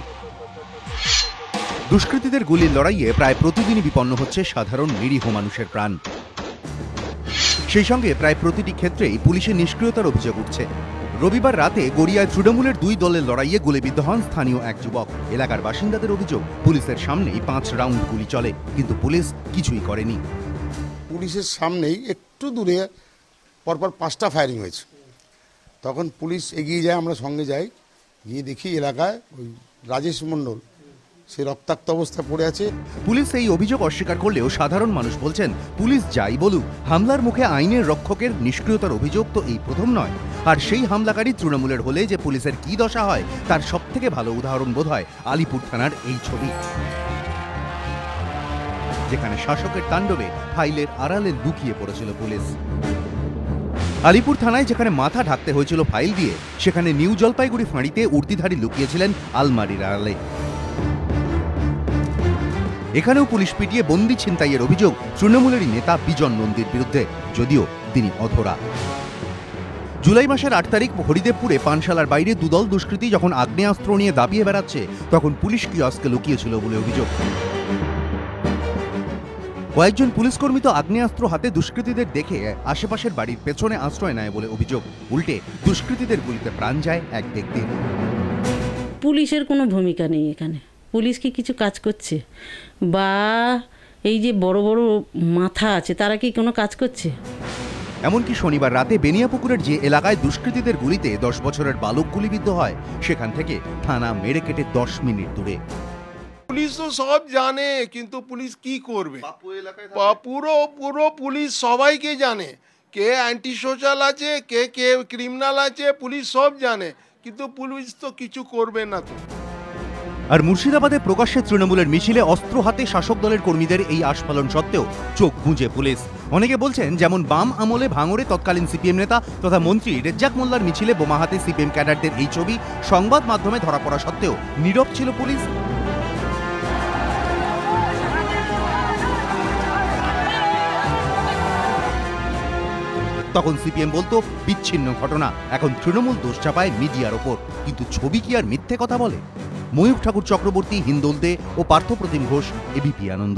দুষ্কৃতীদের গুলির লড়াইয়ে প্রায় প্রতিদিনই বিপন্ন হচ্ছে সাধারণ নিরীহ মানুষের প্রাণ। সেই সঙ্গে প্রায় প্রতিটি ক্ষেত্রেই পুলিশের নিষ্ক্রিয়তার অভিযোগ উঠছে। রবিবার রাতে গড়িয়ায় তৃণমূলের 2 দলের লড়াইয়ে গুলিবিদ্ধ হন স্থানীয় এক যুবক। এলাকার বাসিন্দাদের অভিযোগ, পুলিশের সামনেই 5 রাউন্ড গুলি চলে, কিন্তু পুলিশ কিছুই করেনি। পুলিশের সামনেই একটু দূরে পরপর 5টা ফায়ারিং হয়েছে। তখন পুলিশ এগিয়ে যায়, আমরা সঙ্গে যাই, গিয়ে দেখি এলাকায় ওই রাজেশ মণ্ডল সে রক্তাক্ত অবস্থায় পড়ে আছে। পুলিশ এই অভিযোগ অস্বীকার করলেও সাধারণ মানুষ বলছেন, পুলিশ যাই বলুক, হামলার মুখে আইনের রক্ষকের নিষ্ক্রিয়তার অভিযোগ তো এই প্রথম নয়। আর সেই হামলাকারী তৃণমূলের হলে যে পুলিশের কি দশা হয় তার সবথেকে ভালো উদাহরণ বোধ হয় আলিপুর থানার এই ছবি, যেখানে শাসকের তাণ্ডবে ফাইলের আড়ালে লুকিয়ে পড়েছিল পুলিশ। আলিপুর থানায় যেখানে মাথা ঢাকতে হয়েছিল ফাইল দিয়ে, সেখানে নিউ জলপাইগুড়ি ফাঁড়িতে উর্দিধারী লুকিয়েছিলেন আলমারির আড়ালে। এখানেও পুলিশ পিটিয়ে বন্দি ছিনতাইয়ের অভিযোগ তৃণমূলেরই নেতা বিজন নন্দীর বিরুদ্ধে, যদিও তিনি অধরা। জুলাই মাসের 8 তারিখ হরিদেবপুরে পানশালার বাইরে 2 দল দুষ্কৃতী যখন আগ্নেয়াস্ত্র নিয়ে দাপিয়ে বেড়াচ্ছে, তখন পুলিশ কিয়স্কে লুকিয়েছিল বলে অভিযোগ। কয়েকজন পুলিশকর্মী তো আগ্নেয়াস্ত্র হাতে দুষ্কৃতীদের দেখে আশেপাশের বাড়ির পেছনে আশ্রয় নেয় বলে অভিযোগ। উল্টে দুষ্কৃতীদের গুলিতে প্রাণ যায় এক ব্যক্তির। পুলিশের কোনো ভূমিকা নেই এখানে। পুলিশ কি কিছু কাজ করছে? বা এই যে বড় বড় মাথা আছে, তারা কি কোনো কাজ করছে? এমনকি শনিবার রাতে বেনিয়াপুকুরের যে এলাকায় দুষ্কৃতীদের গুলিতে 10 বছরের বালক গুলিবিদ্ধ হয়, সেখান থেকে থানা মেরে কেটে 10 মিনিট দূরে। পুলিশ তো সব জানে, কিন্তু পুলিশ কি করবে? পুরো পুলিশ সবাইকে জানে, কে অ্যান্টি সোশ্যাল আছে, কে কে ক্রিমিনাল আছে, পুলিশ সব জানে, কিন্তু পুলিশ তো কিছু করবে না। তো আর মুর্শিদাবাদে প্রকাশ্যে তৃণমূলের মিছিলে অস্ত্র হাতে শাসক দলের কর্মীদের এই আস্ফালন সত্ত্বেও চোখ বুজে পুলিশ। অনেকে বলছেন, যেমন বাম আমলে ভাঙড়ে তৎকালীন সিপিএম নেতা তথা মন্ত্রী রেজ্জাক মোল্লার মিছিলে বোমা হাতে সিপিএম ক্যাডারদের এই ছবি সংবাদ মাধ্যমে ধরা পড়া সত্ত্বেও নীরব ছিল পুলিশ। তখন সিপিএম বলতো বিচ্ছিন্ন ঘটনা, এখন তৃণমূল দোষ চাপায় মিডিয়ার ওপর। কিন্তু ছবি কি আর মিথ্যে কথা বলে? ময়ূর ঠাকুর চক্রবর্তী, হিন্দোলদে ও পার্থপ্রতিম ঘোষ, এবিপি আনন্দ।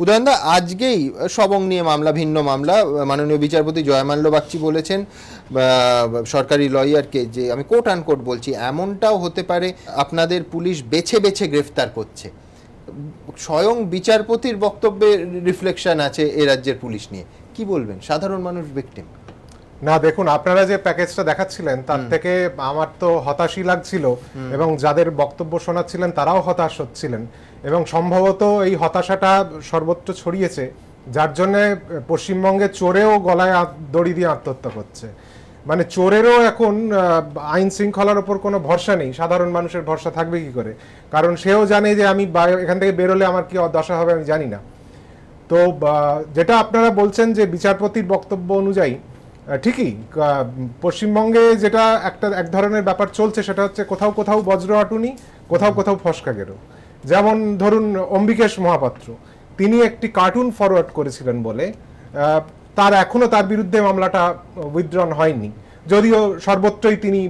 উদয়নদা, আজকেই সবং নিয়ে মামলা, ভিন্ন মামলা, মাননীয় বিচারপতি জয়মাল্য বাগচি বলেছেন সরকারি লয়ারকে যে, আমি কোট আনকোট বলছি, এমনটাও হতে পারে আপনাদের পুলিশ বেছে বেছে গ্রেফতার করছে। স্বয়ং বিচারপতির বক্তব্যে রিফ্লেকশন আছে এ রাজ্যের পুলিশ নিয়ে, কি বলবেন? সাধারণ মানুষ ভিকটিম না। দেখুন, আপনারা যে প্যাকেজটা দেখাচ্ছিলেন তার থেকে আমার তো হতাশই লাগছিল, এবং যাদের বক্তব্য শোনাচ্ছিলেন তারাও হতাশ হচ্ছিলেন, এবং সম্ভবত এই হতাশাটা সর্বত্র ছড়িয়েছে, যার জন্য পশ্চিমবঙ্গে চোরেও গলায় দড়ি দিয়ে আত্মহত্যা করছে। মানে চোরেরও এখন আইন শৃঙ্খলার ওপর কোনো ভরসা নেই। সাধারণ মানুষের ভরসা থাকবে কি করে? কারণ সেও জানে যে আমি এখান থেকে বেরোলে আমার কি দশা হবে আমি জানি না। তো যেটা আপনারা বলছেন যে বিচারপতির বক্তব্য অনুযায়ী ঠিকই পশ্চিমবঙ্গে যেটা এক ধরনের ব্যাপার চলছে, সেটা হচ্ছে কোথাও কোথাও বজ্র আটুনি, কোথাও কোথাও ফসকা গেরো। যেমন ধরুন অম্বিকেশ মহাপাত্র, তিনি একটি কার্টুন ফরওয়ার্ড করেছিলেন বলে এখনো তার বিরুদ্ধে মামলাটা উইথড্রন হয়নি, যদিও সর্বত্রই তিনি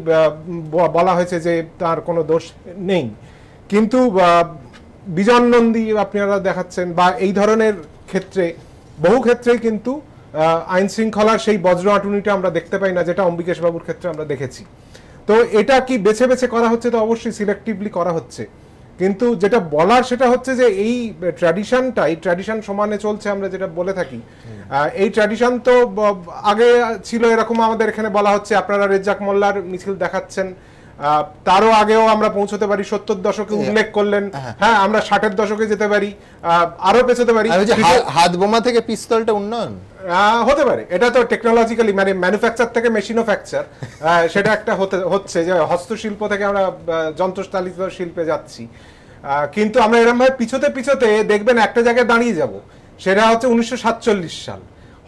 বলা হয়েছে যে তার কোনো দোষ নেই। কিন্তু বিজন নন্দী আপনারা দেখাচ্ছেন, বা এই ধরনের ক্ষেত্রে বহু ক্ষেত্রেই কিন্তু আইন শৃঙ্খলার সেই বজ্র আটুনিটা আমরা দেখতে পাই না, যেটা অম্বিকেশ বাবুর ক্ষেত্রে আমরা দেখেছি। তো এটা কি বেছে বেছে করা হচ্ছে? তো অবশ্যই সিলেক্টিভলি করা হচ্ছে, কিন্তু যেটা বলার সেটা হচ্ছে যে এই ট্র্যাডিশনটা, এই ট্র্যাডিশন সমানে চলছে আমরা যেটা বলে থাকি। এই ট্র্যাডিশন তো আগে ছিল এরকম, আমাদের এখানে বলা হচ্ছে আপনারা রেজ্জাক মোল্লার মিছিল দেখাচ্ছেন, তারও আগেও আমরা পৌঁছতে পারি, 70 দশকে উল্লেখ করলেন, হ্যাঁ আমরা 60-এর দশকে যেতে পারি, আরো পেছতে পারি। হাত বোমা থেকে পিস্তলটা উন্নয়ন হতে পারে, এটা তো টেকনোলজিক্যালি, মানে ম্যানুফ্যাকচার থেকে মেশিনোফ্যাকচার, সেটা একটা হচ্ছে যে হস্তশিল্প থেকে আমরা যন্ত্রচালিত শিল্পে যাচ্ছি। কিন্তু আমরা এরকম ভাবে পিছোতে দেখবেন একটা জায়গায় দাঁড়িয়ে যাব, সেটা হচ্ছে 1947 সাল।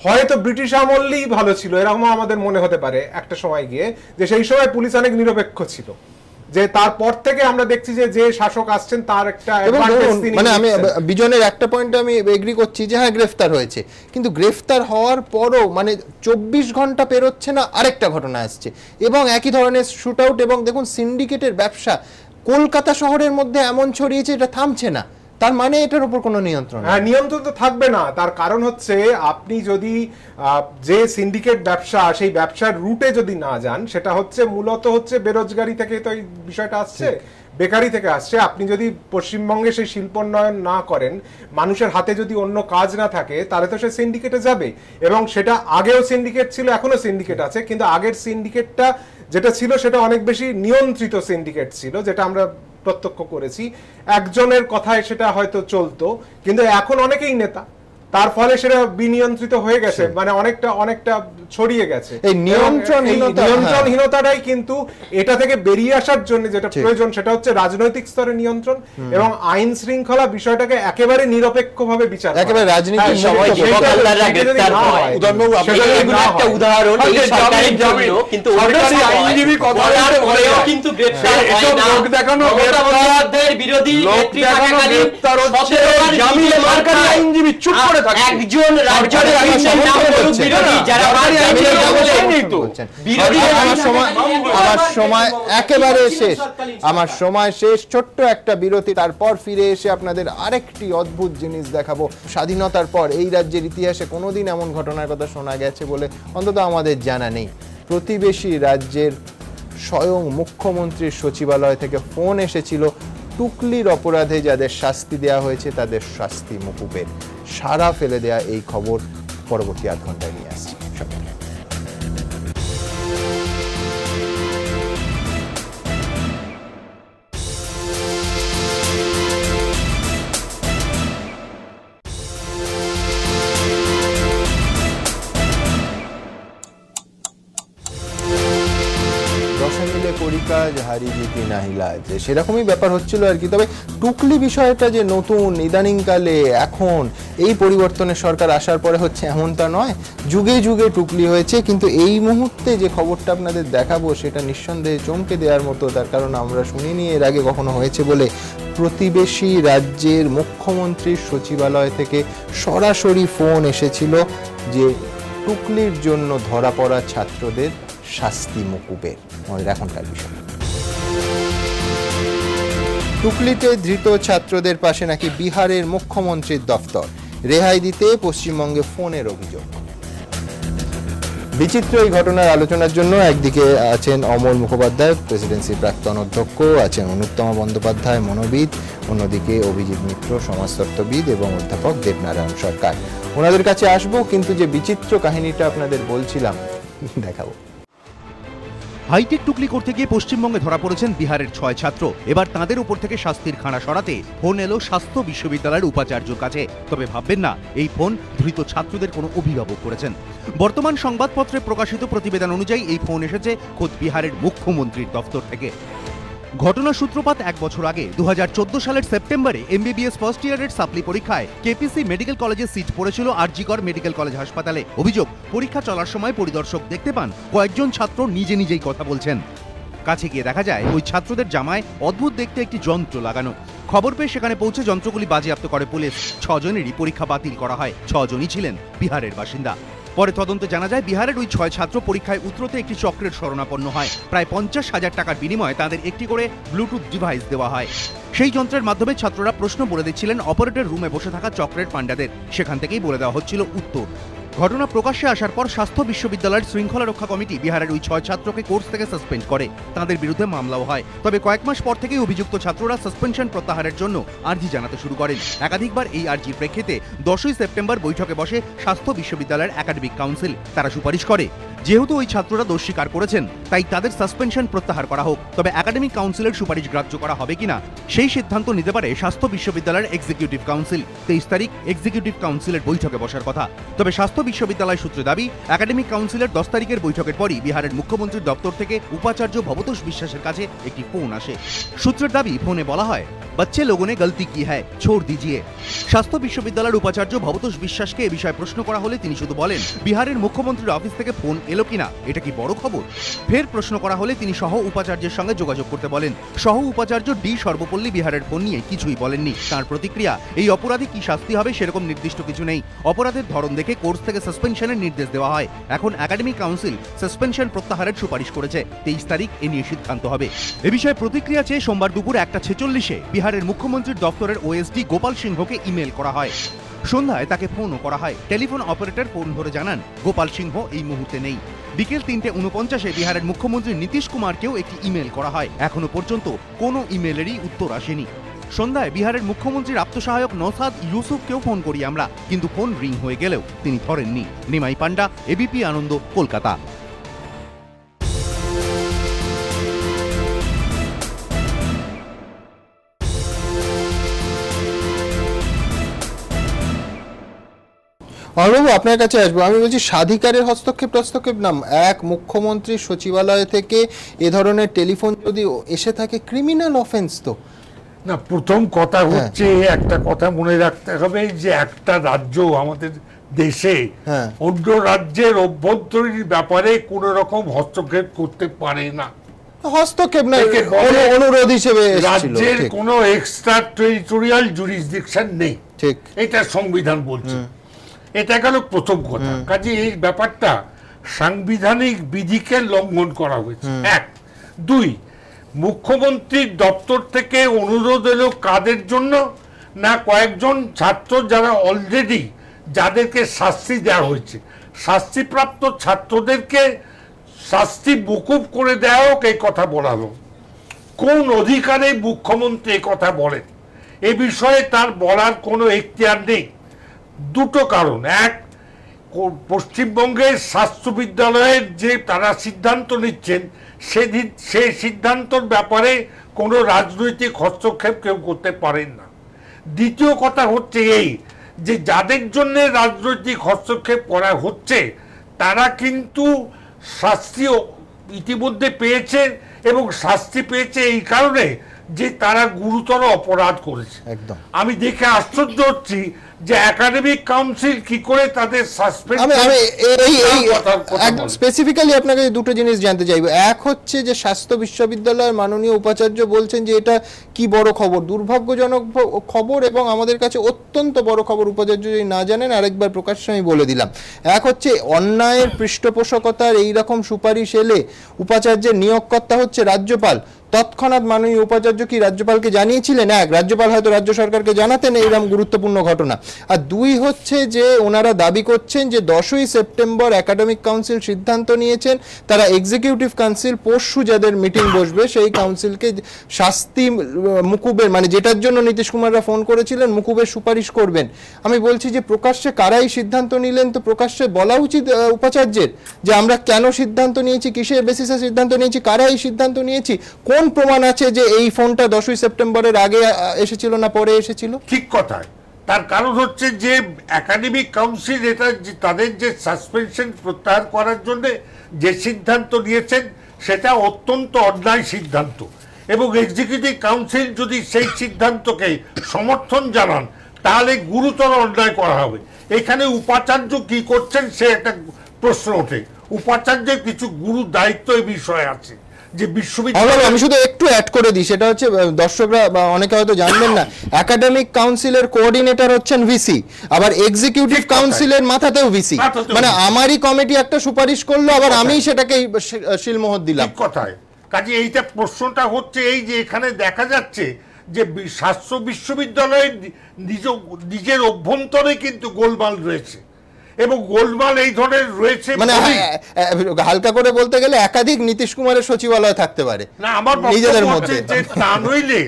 হয়তো ব্রিটিশ আমলেই ভালো ছিল এরকম আমাদের মনে হতে পারে একটা সময় গিয়ে, যে সেই সময় পুলিশ অনেক নিরপেক্ষ ছিল, যে তারপর থেকে আমরা দেখছি যে শাসক আসছেন তার একটা মানে আমি বিজনের একটা পয়েন্টে আমি এগ্রি করছি যে হ্যাঁ গ্রেফতার হয়েছে, কিন্তু গ্রেফতার হওয়ার পরও মানে 24 ঘন্টা পেরোচ্ছে না আরেকটা ঘটনা আসছে এবং একই ধরনের শুট আউট। এবং দেখুন সিন্ডিকেটের ব্যবসা কলকাতা শহরের মধ্যে এমন ছড়িয়েছে এটা থামছে না, তার মানে এটার উপর কোনো নিয়ন্ত্রণ হ্যাঁ নিয়ন্ত্রণ তো থাকবে না। তার কারণ হচ্ছে আপনি যদি যে সিন্ডিকেট ব্যবসা সেই ব্যবসার রুটে যদি না যান, সেটা হচ্ছে মূলত হচ্ছে বেরোজগারি থেকে তো এই বিষয়টা আসছে, বেকারি থেকে আসছে। আপনি যদি পশ্চিমবঙ্গে সেই শিল্পোন্নয়ন না করেন, মানুষের হাতে যদি অন্য কাজ না থাকে, তাহলে তো সে সিন্ডিকেটে যাবে। এবং সেটা আগেও সিন্ডিকেট ছিল, এখনো সিন্ডিকেট আছে, কিন্তু আগের সিন্ডিকেটটা যেটা ছিল সেটা অনেক বেশি নিয়ন্ত্রিত সিন্ডিকেট ছিল, যেটা আমরা প্রত্যক্ষ করেছি। একজনের কথায় সেটা হয়তো চলতো, কিন্তু এখন অনেকেই নেতা, তার ফলে সেটা বিনিয়ন্ত্রিত হয়ে গেছে, মানে অনেকটা ছড়িয়ে গেছে। এই নিয়ন্ত্রণহীনতাটাই কিন্তু এটা থেকে বেরিয়ে আসার জন্য যেটা প্রয়োজন, সেটা হচ্ছে রাজনৈতিক স্তরে নিয়ন্ত্রণ এবং আইন শৃঙ্খলা বিষয়টাকে একেবারে নিরপেক্ষভাবে বিচার, একেবারে রাজনীতির সময় উদাহরণ কিন্তু বিরোধী আইনজীবী চুপ করে থাকে, একজন আমার সময় শেষ। ছোট্ট একটা বিরতি, তারপর ফিরে এসে আপনাদের আরেকটি অদ্ভুত জিনিস দেখাবো। স্বাধীনতার পর এই রাজ্যের ইতিহাসে কোনোদিন এমন ঘটনার কথা শোনা গেছে বলে অন্তত আমাদের জানা নেই। প্রতিবেশী রাজ্যের স্বয়ং মুখ্যমন্ত্রীর সচিবালয় থেকে ফোন এসেছিল টুকলির অপরাধে যাদের শাস্তি দেওয়া হয়েছে তাদের শাস্তি মকুবের। সারা ফেলে দেয়া এই খবর পরবর্তী আধ ঘন্টায় নিয়ে আসছি। সেরকমই ব্যাপার হচ্ছিল আর কি। তবে টুকলি বিষয়টা যে নতুন ইদানিংকালে এখন এই পরিবর্তনের সরকার আসার পরে হচ্ছে এমনটা নয়, যুগে যুগে টুকলি হয়েছে। কিন্তু এই মুহূর্তে যে খবরটা আপনাদের দেখাবো সেটা নিঃসন্দেহে চমকে দেওয়ার মতো, তার কারণ আমরা শুনিনি এর আগে কখনো হয়েছে বলে। প্রতিবেশী রাজ্যের মুখ্যমন্ত্রীর সচিবালয় থেকে সরাসরি ফোন এসেছিল যে টুকলির জন্য ধরা পড়া ছাত্রদের শাস্তি মকুবের। আমাদের এখনকার বিষয়, টুকলিতে ধৃত ছাত্রদের পাশে নাকি বিহারের মুখ্যমন্ত্রীর দফতর, রেহাই দিতে পশ্চিমবঙ্গে ফোনের অভিযোগ। বিচিত্র এই ঘটনার আলোচনার জন্য একদিকে আছেন অমল মুখোপাধ্যায়, প্রেসিডেন্সির প্রাক্তন অধ্যক্ষ, আছেন অনুত্তম বন্দ্যোপাধ্যায়, মনোবিদ, অন্যদিকে অভিজিৎ মিত্র, সমাজতত্ত্ববিদ এবং অধ্যাপক দেবনারায়ণ সরকার। ওনাদের কাছে আসবো, কিন্তু যে বিচিত্র কাহিনীটা আপনাদের বলছিলাম দেখাবো। হাইটেক টুকলি করতে গিয়ে পশ্চিমবঙ্গে ধরা পড়েছেন বিহারের 6 ছাত্র। এবার তাঁদের উপর থেকে শাস্তির খাঁড়া সরাতে ফোন এলো স্বাস্থ্য বিশ্ববিদ্যালয়ের উপাচার্যর কাছে। তবে ভাববেন না এই ফোন ধৃত ছাত্রদের কোনো অভিভাবক করেছেন। বর্তমান সংবাদপত্রে প্রকাশিত প্রতিবেদন অনুযায়ী এই ফোন এসেছে খোদ বিহারের মুখ্যমন্ত্রীর দফতর থেকে। ঘটনার সূত্রপাত 1 বছর আগে 2014 সালের সেপ্টেম্বরে এমবিবিএস ফার্স্ট ইয়ারের সাপ্লি পরীক্ষায় কেপিসি মেডিকেল কলেজে সিট পড়েছিল আরজিকর মেডিকেল কলেজ হাসপাতালে। অভিযোগ, পরীক্ষা চলার সময় পরিদর্শক দেখতে পান কয়েকজন ছাত্র নিজেই কথা বলছেন। কাছে গিয়ে দেখা যায় ওই ছাত্রদের জামায় অদ্ভুত দেখতে একটি যন্ত্র লাগানো। খবর পেয়ে সেখানে পৌঁছে যন্ত্রগুলি বাজেয়াপ্ত করে পুলিশ। 6 জনেরই পরীক্ষা বাতিল করা হয়। 6 জনই ছিলেন বিহারের বাসিন্দা। পরে তদন্তে জানা যায় বিহারের ওই 6 ছাত্র পরীক্ষায় উত্তরতে একটি চক্রের শরণাপন্ন হয়। প্রায় 50,000 টাকার বিনিময়ে তাদের একটি করে ব্লুটুথ ডিভাইস দেওয়া হয়। সেই যন্ত্রের মাধ্যমে ছাত্ররা প্রশ্ন বলে দিচ্ছিলেন অপারেটর রুমে বসে থাকা চক্রের পান্ডাদের। সেখান থেকেই বলে দেওয়া হচ্ছিল উত্তর। ঘটনা প্রকাশ্যে আসার পর স্বাস্থ্য বিশ্ববিদ্যালয়ের শৃঙ্খলা রক্ষা কমিটি বিহারের ওই 6 ছাত্রকে কোর্স থেকে সাসপেন্ড করে। তাদের বিরুদ্ধে মামলাও হয়। তবে কয়েক মাস পর থেকেই অভিযুক্ত ছাত্ররা সাসপেনশন প্রত্যাহারের জন্য আর্জি জানাতে শুরু করেন। একাধিকবার এই আর্জির প্রেক্ষিতে 10ই সেপ্টেম্বর বৈঠকে বসে স্বাস্থ্য বিশ্ববিদ্যালয়ের একাডেমিক কাউন্সিল। তারা সুপারিশ করে যেহেতু ওই ছাত্ররা দোষ স্বীকার করেছেন তাই তাদের সাসপেনশন প্রত্যাহার করা হোক, তবে একাডেমিক কাউন্সিলের সুপারিশ গ্রাহ্য করা হবে কিনা সেই সিদ্ধান্ত নিতে পারে স্বাস্থ্য বিশ্ববিদ্যালয়ের এক্সিকিউটিভ কাউন্সিল। 23 তারিখ এক্সিকিউটিভ কাউন্সিলের বৈঠকে বসার কথা। তবে স্বাস্থ্য বিশ্ববিদ্যালয় সূত্রে দাবি একাডেমিক কাউন্সিলের 10 তারিখের বৈঠকের পরই বিহারের মুখ্যমন্ত্রীর দপ্তর থেকে উপাচার্য ভবতোষ বিশ্বাসের কাছে একটি ফোন আসে। সূত্রের দাবি ফোনে বলা হয়, বাচ্চে লোগোं ने गलती की है, छोड़ दीजिए। স্বাস্থ্য বিশ্ববিদ্যালয়ের উপাচার্য ভবতোষ বিশ্বাসকে এ বিষয়ে প্রশ্ন করা হলে তিনি শুধু বলেন, বিহারের মুখ্যমন্ত্রীর অফিস থেকে ফোন এলো কিনা, এটা কি বড় খবর? ফের প্রশ্ন করা হলে তিনি সহ উপাচার্যের সঙ্গে যোগাযোগ করতে বলেন। সহ উপাচার্য ডি সর্বপল্লী বিহারের ফোন নিয়ে কিছুই বলেননি। তার প্রতিক্রিয়া, এই অপরাধী কি শাস্তি হবে সেরকম নির্দিষ্ট কিছু নেই। অপরাধের ধরন দেখে কোর্স থেকে সাসপেনশনের নির্দেশ দেওয়া হয়। এখন একাডেমিক কাউন্সিল সাসপেনশন প্রত্যাহারের সুপারিশ করেছে। 23 তারিখ এ নিয়ে সিদ্ধান্ত হবে। এ বিষয়ে প্রতিক্রিয়া চেয়ে সোমবার দুপুর 1:46-এ বিহারের মুখ্যমন্ত্রীর দপ্তরের ওএসডি গোপাল সিংহকে ইমেল করা হয়। সন্ধ্যায় তাকে ফোনও করা হয়। টেলিফোন অপারেটর ফোন ধরে জানান গোপাল সিংহ এই মুহূর্তে নেই। বিকেল 3:49-এ বিহারের মুখ্যমন্ত্রী নীতিশ কুমারকেও একটি ইমেল করা হয়। এখনো পর্যন্ত কোনো ইমেলেরই উত্তর আসেনি। সন্ধ্যায় বিহারের মুখ্যমন্ত্রীর আপ্তসহায়ক নওসাদ ইউসুফকেও ফোন করি আমরা, কিন্তু ফোন রিং হয়ে গেলেও তিনি ধরেননি। নিমাই পান্ডা, এবিপি আনন্দ, কলকাতা। অরূপ, আপনার কাছে আসবো। আমি বলছি স্বাধিকারের হস্তক্ষেপ নাম এক মুখ্যমন্ত্রী সচিবালয় থেকে এ ধরনের টেলিফোন যদি এসে থাকে ক্রিমিনাল অফেন্স তো না। প্রথম কথা হচ্ছে, একটা কথা মনে রাখতে হবে যে একটা রাজ্য আমাদের দেশে অন্য রাজ্যের অভ্যন্তরীণ ব্যাপারে কোন রকম হস্তক্ষেপ করতে পারে না। হস্তক্ষেপ না, অনুরোধ হিসেবে রাজ্যের কোনো এক্সট্রা টেরিটোরিয়াল জুরিসডিকশন নেই, ঠিক এটা সংবিধান বলছে। এটা গেল প্রথম কথা। কাজে এই ব্যাপারটা সাংবিধানিক বিধিকে লঙ্ঘন করা হয়েছে, এক। দুই, মুখ্যমন্ত্রীর দপ্তর থেকে অনুরোধ এলো কাদের জন্য না, কয়েকজন ছাত্র যারা অলরেডি যাদেরকে শাস্তি দেওয়া হয়েছে, শাস্তিপ্রাপ্ত ছাত্রদেরকে শাস্তি মকুব করে দেওয়া হোক, এই কথা বলা হোক। কোন অধিকারে মুখ্যমন্ত্রী এই কথা বলেন? এ বিষয়ে তার বলার কোনো এখতিয়ার নেই। দুটো কারণ, এক, পশ্চিমবঙ্গের স্বাস্থ্য বিদ্যালয়ের যে তারা সিদ্ধান্ত নিচ্ছেন সেই সিদ্ধান্তর ব্যাপারে কোনো রাজনৈতিক হস্তক্ষেপ কেউ করতে পারেন না। দ্বিতীয় কথা হচ্ছে এই যে যাদের জন্য রাজনৈতিক হস্তক্ষেপ করা হচ্ছে তারা কিন্তু শাস্তি ইতিমধ্যে পেয়েছে, এবং শাস্তি পেয়েছে এই কারণে যে তারা গুরুতর অপরাধ করেছে। একদম আমি দেখে আশ্চর্য হচ্ছি যে একাডেমিক কাউন্সিল কি করে তাদের সাসপেন্ড। একদম স্পেসিফিক্যালি আপনাকে দুটো জিনিস জানতে চাইবো। এক হচ্ছে যে স্বাস্থ্য বিশ্ববিদ্যালয়ের মাননীয় উপাচার্য বলছেন যে এটা কি বড় খবর, দুর্ভাগ্যজনক খবর এবং আমাদের কাছে অত্যন্ত বড় খবর। উপাচার্য যদি না জানেন আরেকবার প্রকাশ্যে আমি বলে দিলাম। এক হচ্ছে অন্যায়ের পৃষ্ঠপোষকতার এইরকম সুপারিশ এলে উপাচার্যের নিয়োগকর্তা হচ্ছে রাজ্যপাল। তৎক্ষণাৎ মাননীয় উপাচার্য কি রাজ্যপালকে জানিয়েছিলেন? এক, রাজ্যপাল হয়তো রাজ্য সরকারকে জানাতেন এইরকম গুরুত্বপূর্ণ ঘটনা। আর দুই হচ্ছে যে ওনারা দাবি করছেন যে 10ই সেপ্টেম্বর একাডেমিক কাউন্সিল সিদ্ধান্ত নিয়েছেন তারা এক্সিকিউটিভ কাউন্সিল পরশু যাদের মিটিং বসবে সেই কাউন্সিলকে শাস্তি মুকুবের, মানে যেটার জন্য নীতিশ কুমাররা ফোন করেছিলেন, মুকুবের সুপারিশ করবেন। আমি বলছি যে প্রকাশ্যে কারাই সিদ্ধান্ত নিলেন তো প্রকাশ্যে বলা উচিত উপাচার্যের যে আমরা কেন সিদ্ধান্ত নিয়েছি, কিসের বেসিসে সিদ্ধান্ত নিয়েছি, কারাই সিদ্ধান্ত নিয়েছি, কোন প্রমাণ আছে যে এই ফোনটা 10ই সেপ্টেম্বরের আগে এসেছিল না পরে এসেছিল। ঠিক কথা। তার কারণ হচ্ছে যে একাডেমিক কাউন্সিল এটা তাদের যে সাসপেনশন প্রত্যাহার করার জন্য যে সিদ্ধান্ত নিয়েছেন সেটা অত্যন্ত অন্যায় সিদ্ধান্ত, এবং এক্সিকিউটিভ কাউন্সিল যদি সেই সিদ্ধান্তকে সমর্থন জানান তাহলে গুরুতর অন্যায় করা হবে। এখানে উপাচার্য কি করছেন সে একটা প্রশ্ন ওঠে। উপাচার্যের কিছু গুরু দায়িত্ব এই বিষয়ে আছে যে বিশ্ববিদ্যালয়। আমি শুধু একটু অ্যাড করে দিই, সেটা হচ্ছে দর্শকরা বা অনেকে হয়তো জানবেন না, একাডেমিক কাউন্সিলের কোঅর্ডিনেটর হচ্ছেন ভিসি, আবার এক্সিকিউটিভ কাউন্সিলের মাথাতেও ভিসি। মানে আমারই কমিটি একটা সুপারিশ করলো আবার আমি সেটাকে শিলমোহর দিলাম। ঠিক কথায়। কাজে এইটা প্রশ্নটা হচ্ছে এই যে এখানে দেখা যাচ্ছে যে স্বাস্থ্য বিশ্ববিদ্যালয়ের নিজের অভ্যন্তরে কিন্তু গোলমাল রয়েছে, এবং গোলমাল এই ধরনের রয়েছে, মানে হালকা করে বলতে গেলে একাধিক নীতিশ কুমারের সচিবালয় থাকতে পারে না আমার নিজেদের মধ্যে। তা নইলে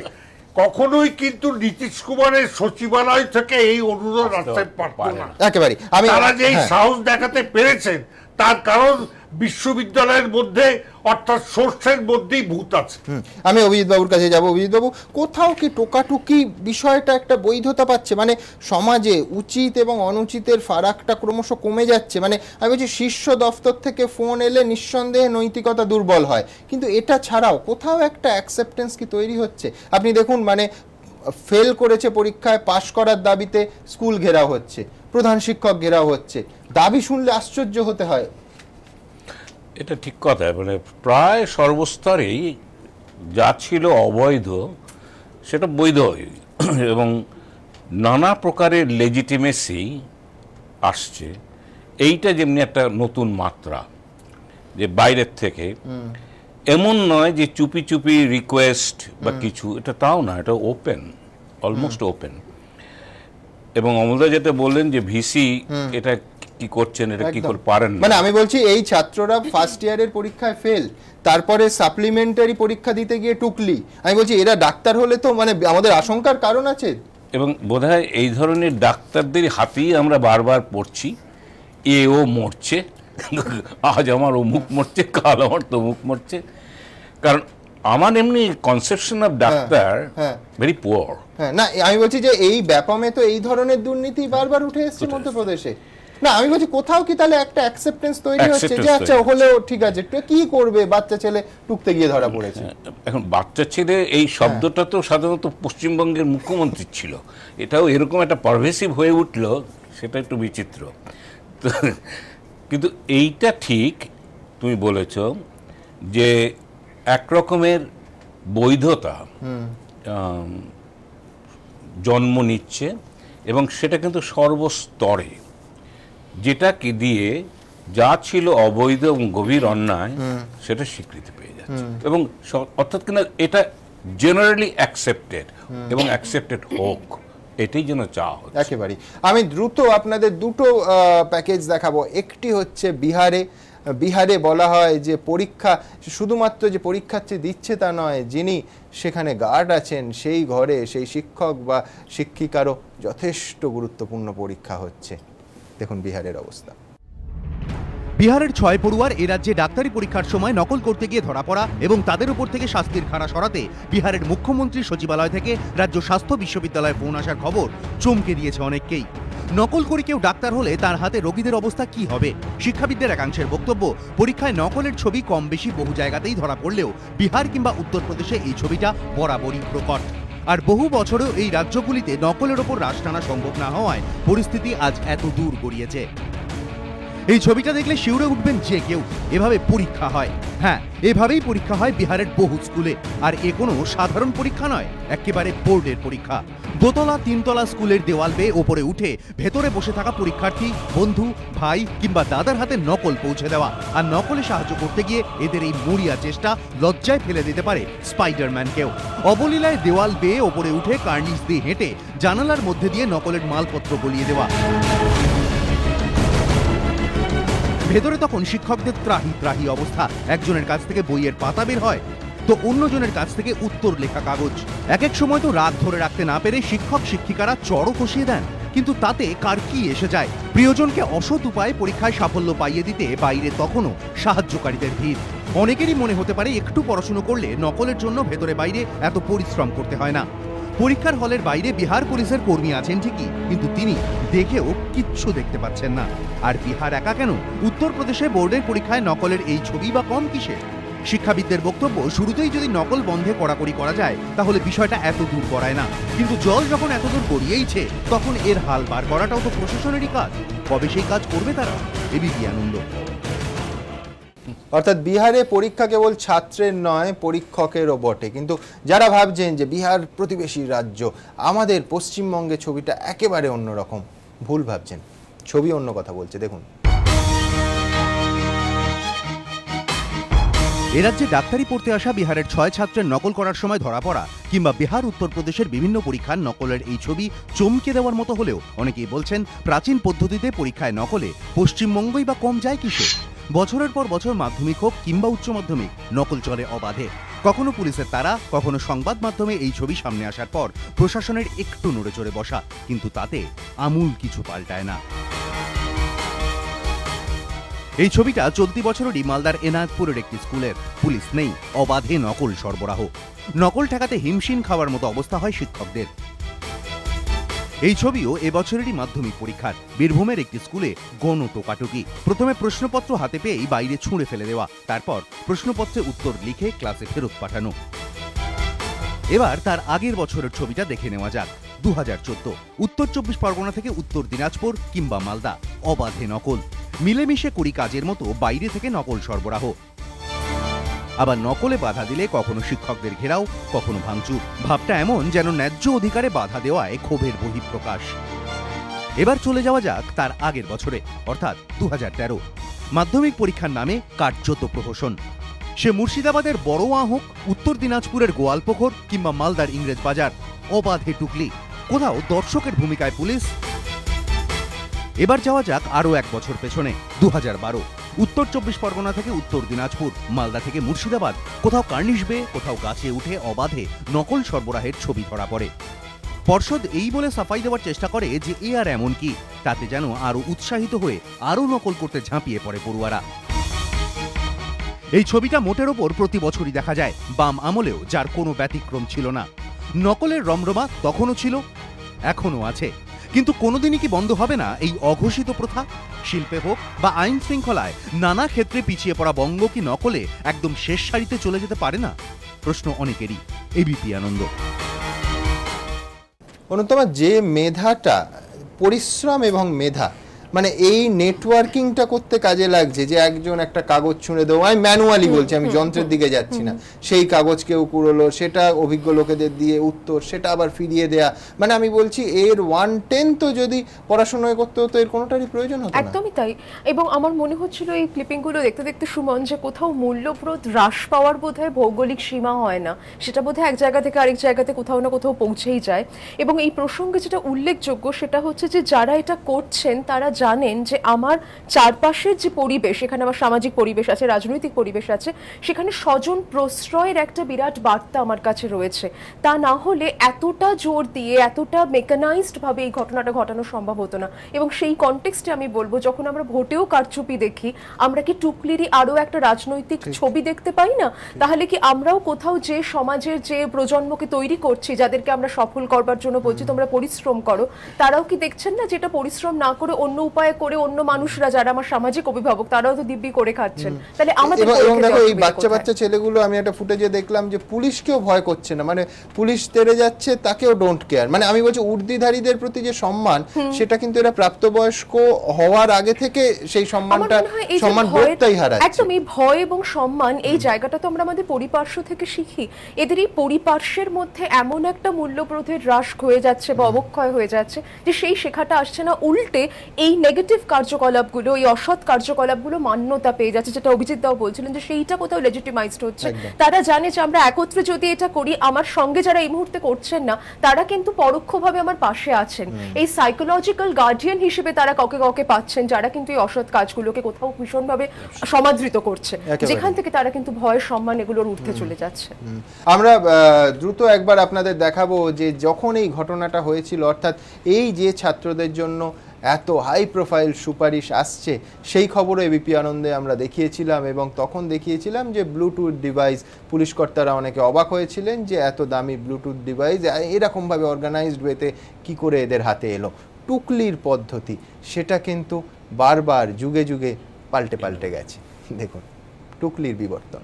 কখনোই কিন্তু নীতিশ কুমারের সচিবালয় থেকে এই অনুরোধ আসতে পারত না একেবারে। তারা যে সাহস দেখাতে পেরেছেন তার কারণ বিশ্ববিদ্যালয়ের মধ্যে অর্থাৎ সোর্সের মধ্যেই ভূত আছে। আমি অভিজিৎ বাবুর কাছে যাব। অভিজিৎ বাবু, কোথাও কি টোকাটুকি বিষয়টা একটা বৈধতা পাচ্ছে? মানে সমাজে উচিত এবং অনুচিতের ফারাকটা ক্রমশ কমে যাচ্ছে। মানে আমি বলছি শীর্ষ দফতর থেকে ফোন এলে নিঃসন্দেহে নৈতিকতা দুর্বল হয়, কিন্তু এটা ছাড়াও কোথাও একটা অ্যাকসেপ্টেন্স কি তৈরি হচ্ছে? আপনি দেখুন, মানে ফেল করেছে পরীক্ষায়, পাশ করার দাবিতে স্কুল ঘেরাও হচ্ছে, প্রধান শিক্ষক ঘেরাও হচ্ছে। দাবি শুনলে আশ্চর্য হতে হয়। এটা ঠিক কথা, মানে প্রায় সর্বস্তরেই যা ছিল অবৈধ সেটা বৈধ এবং নানা প্রকারের লেজিটিমেসি আসছে। এইটা যেমনি একটা নতুন মাত্রা, যে বাইরের থেকে এমন নয় যে চুপি চুপি রিকোয়েস্ট বা কিছু, এটা তাও না, এটা ওপেন, অলমোস্ট ওপেন। এবং অমলদা যেটা বললেন যে ভিসি এটা কি করছেন, এটা কি করে পারেন না, মানে আমি বলছি এই ছাত্ররা ফার্স্ট ইয়ারের পরীক্ষায় ফেল, তারপরে সাপ্লিমেন্টারি পরীক্ষা দিতে গিয়ে টুকলি। আমি বলছি এরা ডাক্তার হলে তো মানে আমাদের আশঙ্কার কারণ আছে। এবং বোধহয় এই ধরনের ডাক্তারদের হাতেই আমরা বারবার পড়ছি, ও মরছে, আজ আমার অমুক মরছে, কাল আমার তমুক মরছে। কারণ আমার এমনি conception of doctor very poor. হ্যাঁ, না আমি বলছি যে এই ব্যাপামে তো এই ধরনের দুর্নীতি বারবার উঠে এসেছে মধ্যপ্রদেশে। না আমি বলছি কোথাও কি তাহলে একটা অ্যাকসেপ্টেন্স তৈরি হচ্ছে যে আচ্ছা হলেও ঠিক আছে, কি করবে, বাচ্চা ছেলে টুকতে গিয়ে ধরা পড়েছে। এখন বাচ্চা ছেলে এই শব্দটা তো সাধারণত পশ্চিমবঙ্গের মুখ্যমন্ত্রী ছিল, এটাও এরকম একটা পারভেসিভ হয়ে উঠল, সেটা একটু বিচিত্র। কিন্তু এইটা ঠিক তুমি বলেছ যে একরকমের বৈধতা জন্ম নিচ্ছে এবং সেটা কিন্তু সর্বস্তরে, যেটাকে দিয়ে যা ছিল অবৈধ এবং গভীর অন্যায় সেটা স্বীকৃতি পেয়ে যাচ্ছে এবং অর্থাৎ কিনা এটা জেনারেলি অ্যাকসেপ্টেড এবং অ্যাকসেপ্টেড হোক, এটাই যেন চাওয়া হচ্ছে একেবারেই। আমি দ্রুত আপনাদের দুটো প্যাকেজ দেখাবো। একটি হচ্ছে বিহারে বলা হয় যে পরীক্ষা শুধুমাত্র যে পরীক্ষার্থী দিচ্ছে তা নয়, যিনি সেখানে গার্ড আছেন সেই ঘরে সেই শিক্ষক বা শিক্ষিকারও যথেষ্ট গুরুত্বপূর্ণ পরীক্ষা হচ্ছে। দেখুন বিহারের অবস্থা। বিহারের 6 পড়ুয়ার এ রাজ্যে ডাক্তারি পরীক্ষার সময় নকল করতে গিয়ে ধরা পড়া এবং তাদের উপর থেকে শাস্তির খাড়া সরাতে বিহারের মুখ্যমন্ত্রী সচিবালয় থেকে রাজ্য স্বাস্থ্য বিশ্ববিদ্যালয়ে ফোন আসার খবর চমকে দিয়েছে অনেককেই। নকল করে কেউ ডাক্তার হলে তার হাতে রোগীদের অবস্থা কি হবে? শিক্ষাবিদদের একাংশের বক্তব্য, পরীক্ষায় নকলের ছবি কম বেশি বহু জায়গাতেই ধরা পড়লেও বিহার কিংবা উত্তরপ্রদেশে এই ছবিটা বরাবরই প্রকট। আর বহু বছরেও এই রাজ্যগুলিতে নকলের ওপর রাশ টানা সম্ভব না হওয়ায় পরিস্থিতি আজ এত দূর গড়িয়েছে। এই ছবিটা দেখলে শিউরে উঠবেন যে কেউ। এভাবে পরীক্ষা হয়, হ্যাঁ এভাবেই পরীক্ষা হয় বিহারের বহু স্কুলে। আর এ কোনো সাধারণ পরীক্ষা নয়, একেবারে বোর্ডের পরীক্ষা। দোতলা তিনতলা স্কুলের দেওয়াল বেয়ে ওপরে উঠে ভেতরে বসে থাকা পরীক্ষার্থী বন্ধু ভাই কিংবা দাদার হাতে নকল পৌঁছে দেওয়া, আর নকলে সাহায্য করতে গিয়ে এদের এই মরিয়া চেষ্টা লজ্জায় ফেলে দিতে পারে স্পাইডারম্যানকেও। অবলীলায় দেওয়াল বেয়ে ওপরে উঠে কার্নিশ দিয়ে হেঁটে জানালার মধ্যে দিয়ে নকলের মালপত্র গলিয়ে দেওয়া। ভেতরে তখন শিক্ষকদের ত্রাহি ত্রাহি অবস্থা। একজনের কাছ থেকে বইয়ের পাতা বের হয় তো অন্যজনের কাছ থেকে উত্তর লেখা কাগজ। এক এক সময় তো রাত ধরে রাখতে না পেরে শিক্ষক শিক্ষিকারা চড়ও কষিয়ে দেন, কিন্তু তাতে কার কি এসে যায়? প্রিয়জনকে অসৎ উপায়ে পরীক্ষায় সাফল্য পাইয়ে দিতে বাইরে তখনও সাহায্যকারীদের ভিড়। অনেকেরই মনে হতে পারে একটু পড়াশুনো করলে নকলের জন্য ভেতরে বাইরে এত পরিশ্রম করতে হয় না। পরীক্ষার হলের বাইরে বিহার পুলিশের কর্মী আছেন ঠিকই, কিন্তু তিনি দেখেও কিচ্ছু দেখতে পাচ্ছেন না। আর বিহার একা কেন, উত্তরপ্রদেশে বোর্ডের পরীক্ষায় নকলের এই ছবি বা কম কিসে? শিক্ষাবিদদের বক্তব্য, শুরুতেই যদি নকল বন্ধে কড়াকড়ি করা যায় তাহলে বিষয়টা এত দূর গড়ায় না, কিন্তু জল যখন এত দূর গড়িয়েইছে তখন এর হাল বার করাটাও তো প্রশাসনেরই কাজ। কবে সেই কাজ করবে তারা? এবিপি আনন্দ। অর্থাৎ বিহারে পরীক্ষা কেবল ছাত্রের নয়, পরীক্ষকেরও বটে। কিন্তু যারা ভাবছেন যে বিহার প্রতিবেশী রাজ্য, আমাদের পশ্চিমবঙ্গে ছবিটা একেবারে অন্যরকম, ভুল ভাবছেন। ছবি অন্য কথা বলছে, দেখুন। এ রাজ্যে ডাক্তারি পড়তে আসা বিহারের 6 ছাত্রের নকল করার সময় ধরা পড়া কিংবা বিহার উত্তরপ্রদেশের বিভিন্ন পরীক্ষার নকলের এই ছবি চমকে দেওয়ার মতো হলেও অনেকেই বলছেন প্রাচীন পদ্ধতিতে পরীক্ষায় নকলে পশ্চিমবঙ্গই বা কম যায় কিসে? বছরের পর বছর মাধ্যমিক হোক কিংবা উচ্চ মাধ্যমিক, নকল চলে অবাধে। কখনো পুলিশের তারা, কখনো সংবাদ মাধ্যমে এই ছবি সামনে আসার পর প্রশাসনের একটু নড়ে চড়ে বসা, কিন্তু তাতে আমূল কিছু পাল্টায় না। এই ছবিটা চলতি বছরেরই মালদার এনায়তপুরের একটি স্কুলের। পুলিশ নেই, অবাধে নকল সরবরাহ। নকল ঠেকাতে হিমশিম খাওয়ার মতো অবস্থা হয় শিক্ষকদের। এই ছবিও এবছরেরই মাধ্যমিক পরীক্ষার। বীরভূমের একটি স্কুলে গণ টোকাটুকি। প্রথমে প্রশ্নপত্র হাতে পেয়েই বাইরে ছুঁড়ে ফেলে দেওয়া, তারপর প্রশ্নপত্রে উত্তর লিখে ক্লাসে ফেরত পাঠানো। এবার তার আগের বছরের ছবিটা দেখে নেওয়া যাক। 2014 উত্তর 24 পরগনা থেকে উত্তর দিনাজপুর কিংবা মালদা, অবাধে নকল। মিলেমিশে করি কাজের মতো বাইরে থেকে নকল সরবরাহ। আবার নকলে বাধা দিলে কখনো শিক্ষকদের ঘেরাও, কখনো ভাঙচুর। ভাবটা এমন যেন ন্যায্য অধিকারে বাধা দেওয়ায় ক্ষোভের বহিঃপ্রকাশ। এবার চলে যাওয়া যাক তার আগের বছরে, অর্থাৎ 2013। মাধ্যমিক পরীক্ষার নামে কার্যত প্রহসন। সে মুর্শিদাবাদের বড়োয়া হোক, উত্তর দিনাজপুরের গোয়ালপুকুর কিংবা মালদার ইংরেজ বাজার, অবাধে টুকলি। কোথাও দর্শকের ভূমিকায় পুলিশ। এবার যাওয়া যাক আরও এক বছর পেছনে, 2012। উত্তর 24 পরগনা থেকে উত্তর দিনাজপুর, মালদা থেকে মুর্শিদাবাদ, কোথাও কার্নিশ বে, কোথাও গাছে উঠে অবাধে নকল সরবরাহের ছবি ধরা পড়ে। পর্ষদ এই বলে সাফাই দেওয়ার চেষ্টা করে যে এ আর এমন কি, তাতে যেন আরও উৎসাহিত হয়ে আরও নকল করতে ঝাঁপিয়ে পড়ে পড়ুয়ারা। এই ছবিটা মোটের ওপর প্রতি বছরই দেখা যায়, বাম আমলেও যার কোনো ব্যতিক্রম ছিল না। নকলের রমরমা তখনও ছিল, এখনও আছে। কিন্তু কোনোদিনই কি বন্ধ হবে না এই অঘোষিত প্রথা? শিল্পে হোক বা আইন শৃঙ্খলায় নানা ক্ষেত্রে পিছিয়ে পড়া বঙ্গ কি নকলে একদম শেষ সারিতে চলে যেতে পারে না? প্রশ্ন অনেকেরই। এবিপি আনন্দ। অনুত্তমা, যে মেধাটা, পরিশ্রম এবং মেধা, মানে এই নেটওয়ার্কিংটা করতে কাজে লাগছে, যে একজন একটা কাগজ ছুঁড়ে দেবো, আমি ম্যানুয়ালি বলছি, আমি যন্ত্রের দিকে যাচ্ছি না, সেই কাগজ কেউ কুড়োলো, সেটা অভিজ্ঞ লোকেদের দিয়ে উত্তর, সেটা আবার ফিরিয়ে দেয়া, মানে আমি বলছি এর 1/10 তো যদি পড়াশোনায় করতে হতো, এর কোনোটারই প্রয়োজন হতো না। একদমই তাই। এবং আমার মনে হচ্ছিল এই ক্লিপিংগুলো দেখতে দেখতে সুমন, যে কোথাও মূল্যবোধ হ্রাস পাওয়ার বোধহয় ভৌগোলিক সীমা হয় না, সেটা বোধহয় এক জায়গা থেকে আরেক জায়গাতে কোথাও না কোথাও পৌঁছেই যায়। এবং এই প্রসঙ্গে যেটা উল্লেখযোগ্য সেটা হচ্ছে যে যারা এটা করছেন তারা জানেন যে আমার চারপাশের যে পরিবেশ, এখানে আমার সামাজিক পরিবেশ আছে, রাজনৈতিক পরিবেশ আছে, সেখানে স্বজন প্রশ্রয়ের একটা বিরাট বার্তা আমার কাছে রয়েছে। তা না হলে এতটা জোর দিয়ে, এতটা মেকানাইজড ভাবে এই ঘটনাটা ঘটানো সম্ভব হতো না। এবং সেই কনটেক্সটে আমি বলবো, যখন আমরা ভোটেও কারচুপি দেখি, আমরা কি টুকলিরই আরও একটা রাজনৈতিক ছবি দেখতে পাই না? তাহলে কি আমরাও কোথাও যে সমাজের যে প্রজন্মকে তৈরি করছি, যাদেরকে আমরা সফল করবার জন্য বলছি তোমরা পরিশ্রম করো, তারাও কি দেখছেন না যেটা পরিশ্রম না করে অন্য উপায়ে করে অন্য মানুষরা যারা আমার সামাজিক অভিভাবক তারাও তো দিব্যি করে খাচ্ছেন? তাহলে আমাদের দেখো এই বাচ্চা ছেলেগুলো, আমি একটা ফুটেজে দেখলাম যে পুলিশকেও ভয় করছে না, মানে পুলিশ তেড়ে যাচ্ছে তাকেও ডোন্ট কেয়ার। মানে আমি বলছি উর্দিধারীদের প্রতি যে সম্মান, সেটা কিন্তু এরা প্রাপ্তবয়স্ক হওয়ার আগে থেকে সেই সম্মানবোধটাই হারাচ্ছে। একদম এই ভয় এবং সম্মান, এই জায়গাটা তো আমরা আমাদের পরিপার্শ্ব থেকে শিখি। এদের এই পরিপার্শ্বের মধ্যে এমন একটা মূল্যবোধের হ্রাস হয়ে যাচ্ছে বা অবক্ষয় হয়ে যাচ্ছে যে সেই শেখাটা আসছে না, উল্টে এই নেগেটিভ কার্যকলাপগুলো, এই অসৎ কার্যকলাপগুলো মান্যতা পেয়ে যাচ্ছে, যেটা অভিজিৎ দাও বলছিলেন যে সেইটা কোথাও লেজিটিমাইজড হচ্ছে। তারা জানে যে আমরা একত্রে যদি এটা করি, আমার সঙ্গে যারা এই মুহূর্তে করছেন না তারা কিন্তু পরোক্ষভাবে আমার পাশে আছেন। এই সাইকোলজিক্যাল গার্ডিয়ান হিসেবে তারা কাউকে কাউকে পাচ্ছেন, যারা কিন্তু এই অসৎ কাজগুলোকে কোথাও ভীষণভাবে সমাদৃত করছে, যেখান থেকে তারা কিন্তু ভয় সম্মান এগুলোর ঊর্ধ্বে চলে যাচ্ছে। আমরা দ্রুত একবার আপনাদের দেখাবো যে যখন এই ঘটনাটা হয়েছিল, অর্থাৎ এই যে ছাত্রদের জন্য এত হাই প্রোফাইল সুপারিশ আসছে, সেই খবরও এবিপি আনন্দে আমরা দেখিয়েছিলাম। এবং তখন দেখিয়েছিলাম যে ব্লুটুথ ডিভাইস, পুলিশ কর্তারা অনেকে অবাক হয়েছিলেন যে এত দামি ব্লুটুথ ডিভাইস এরকমভাবে অর্গানাইজড ওয়েতে কি করে এদের হাতে এলো। টুকলির পদ্ধতি, সেটা কিন্তু বারবার যুগে যুগে পাল্টে গেছে। দেখুন টুকলির বিবর্তন।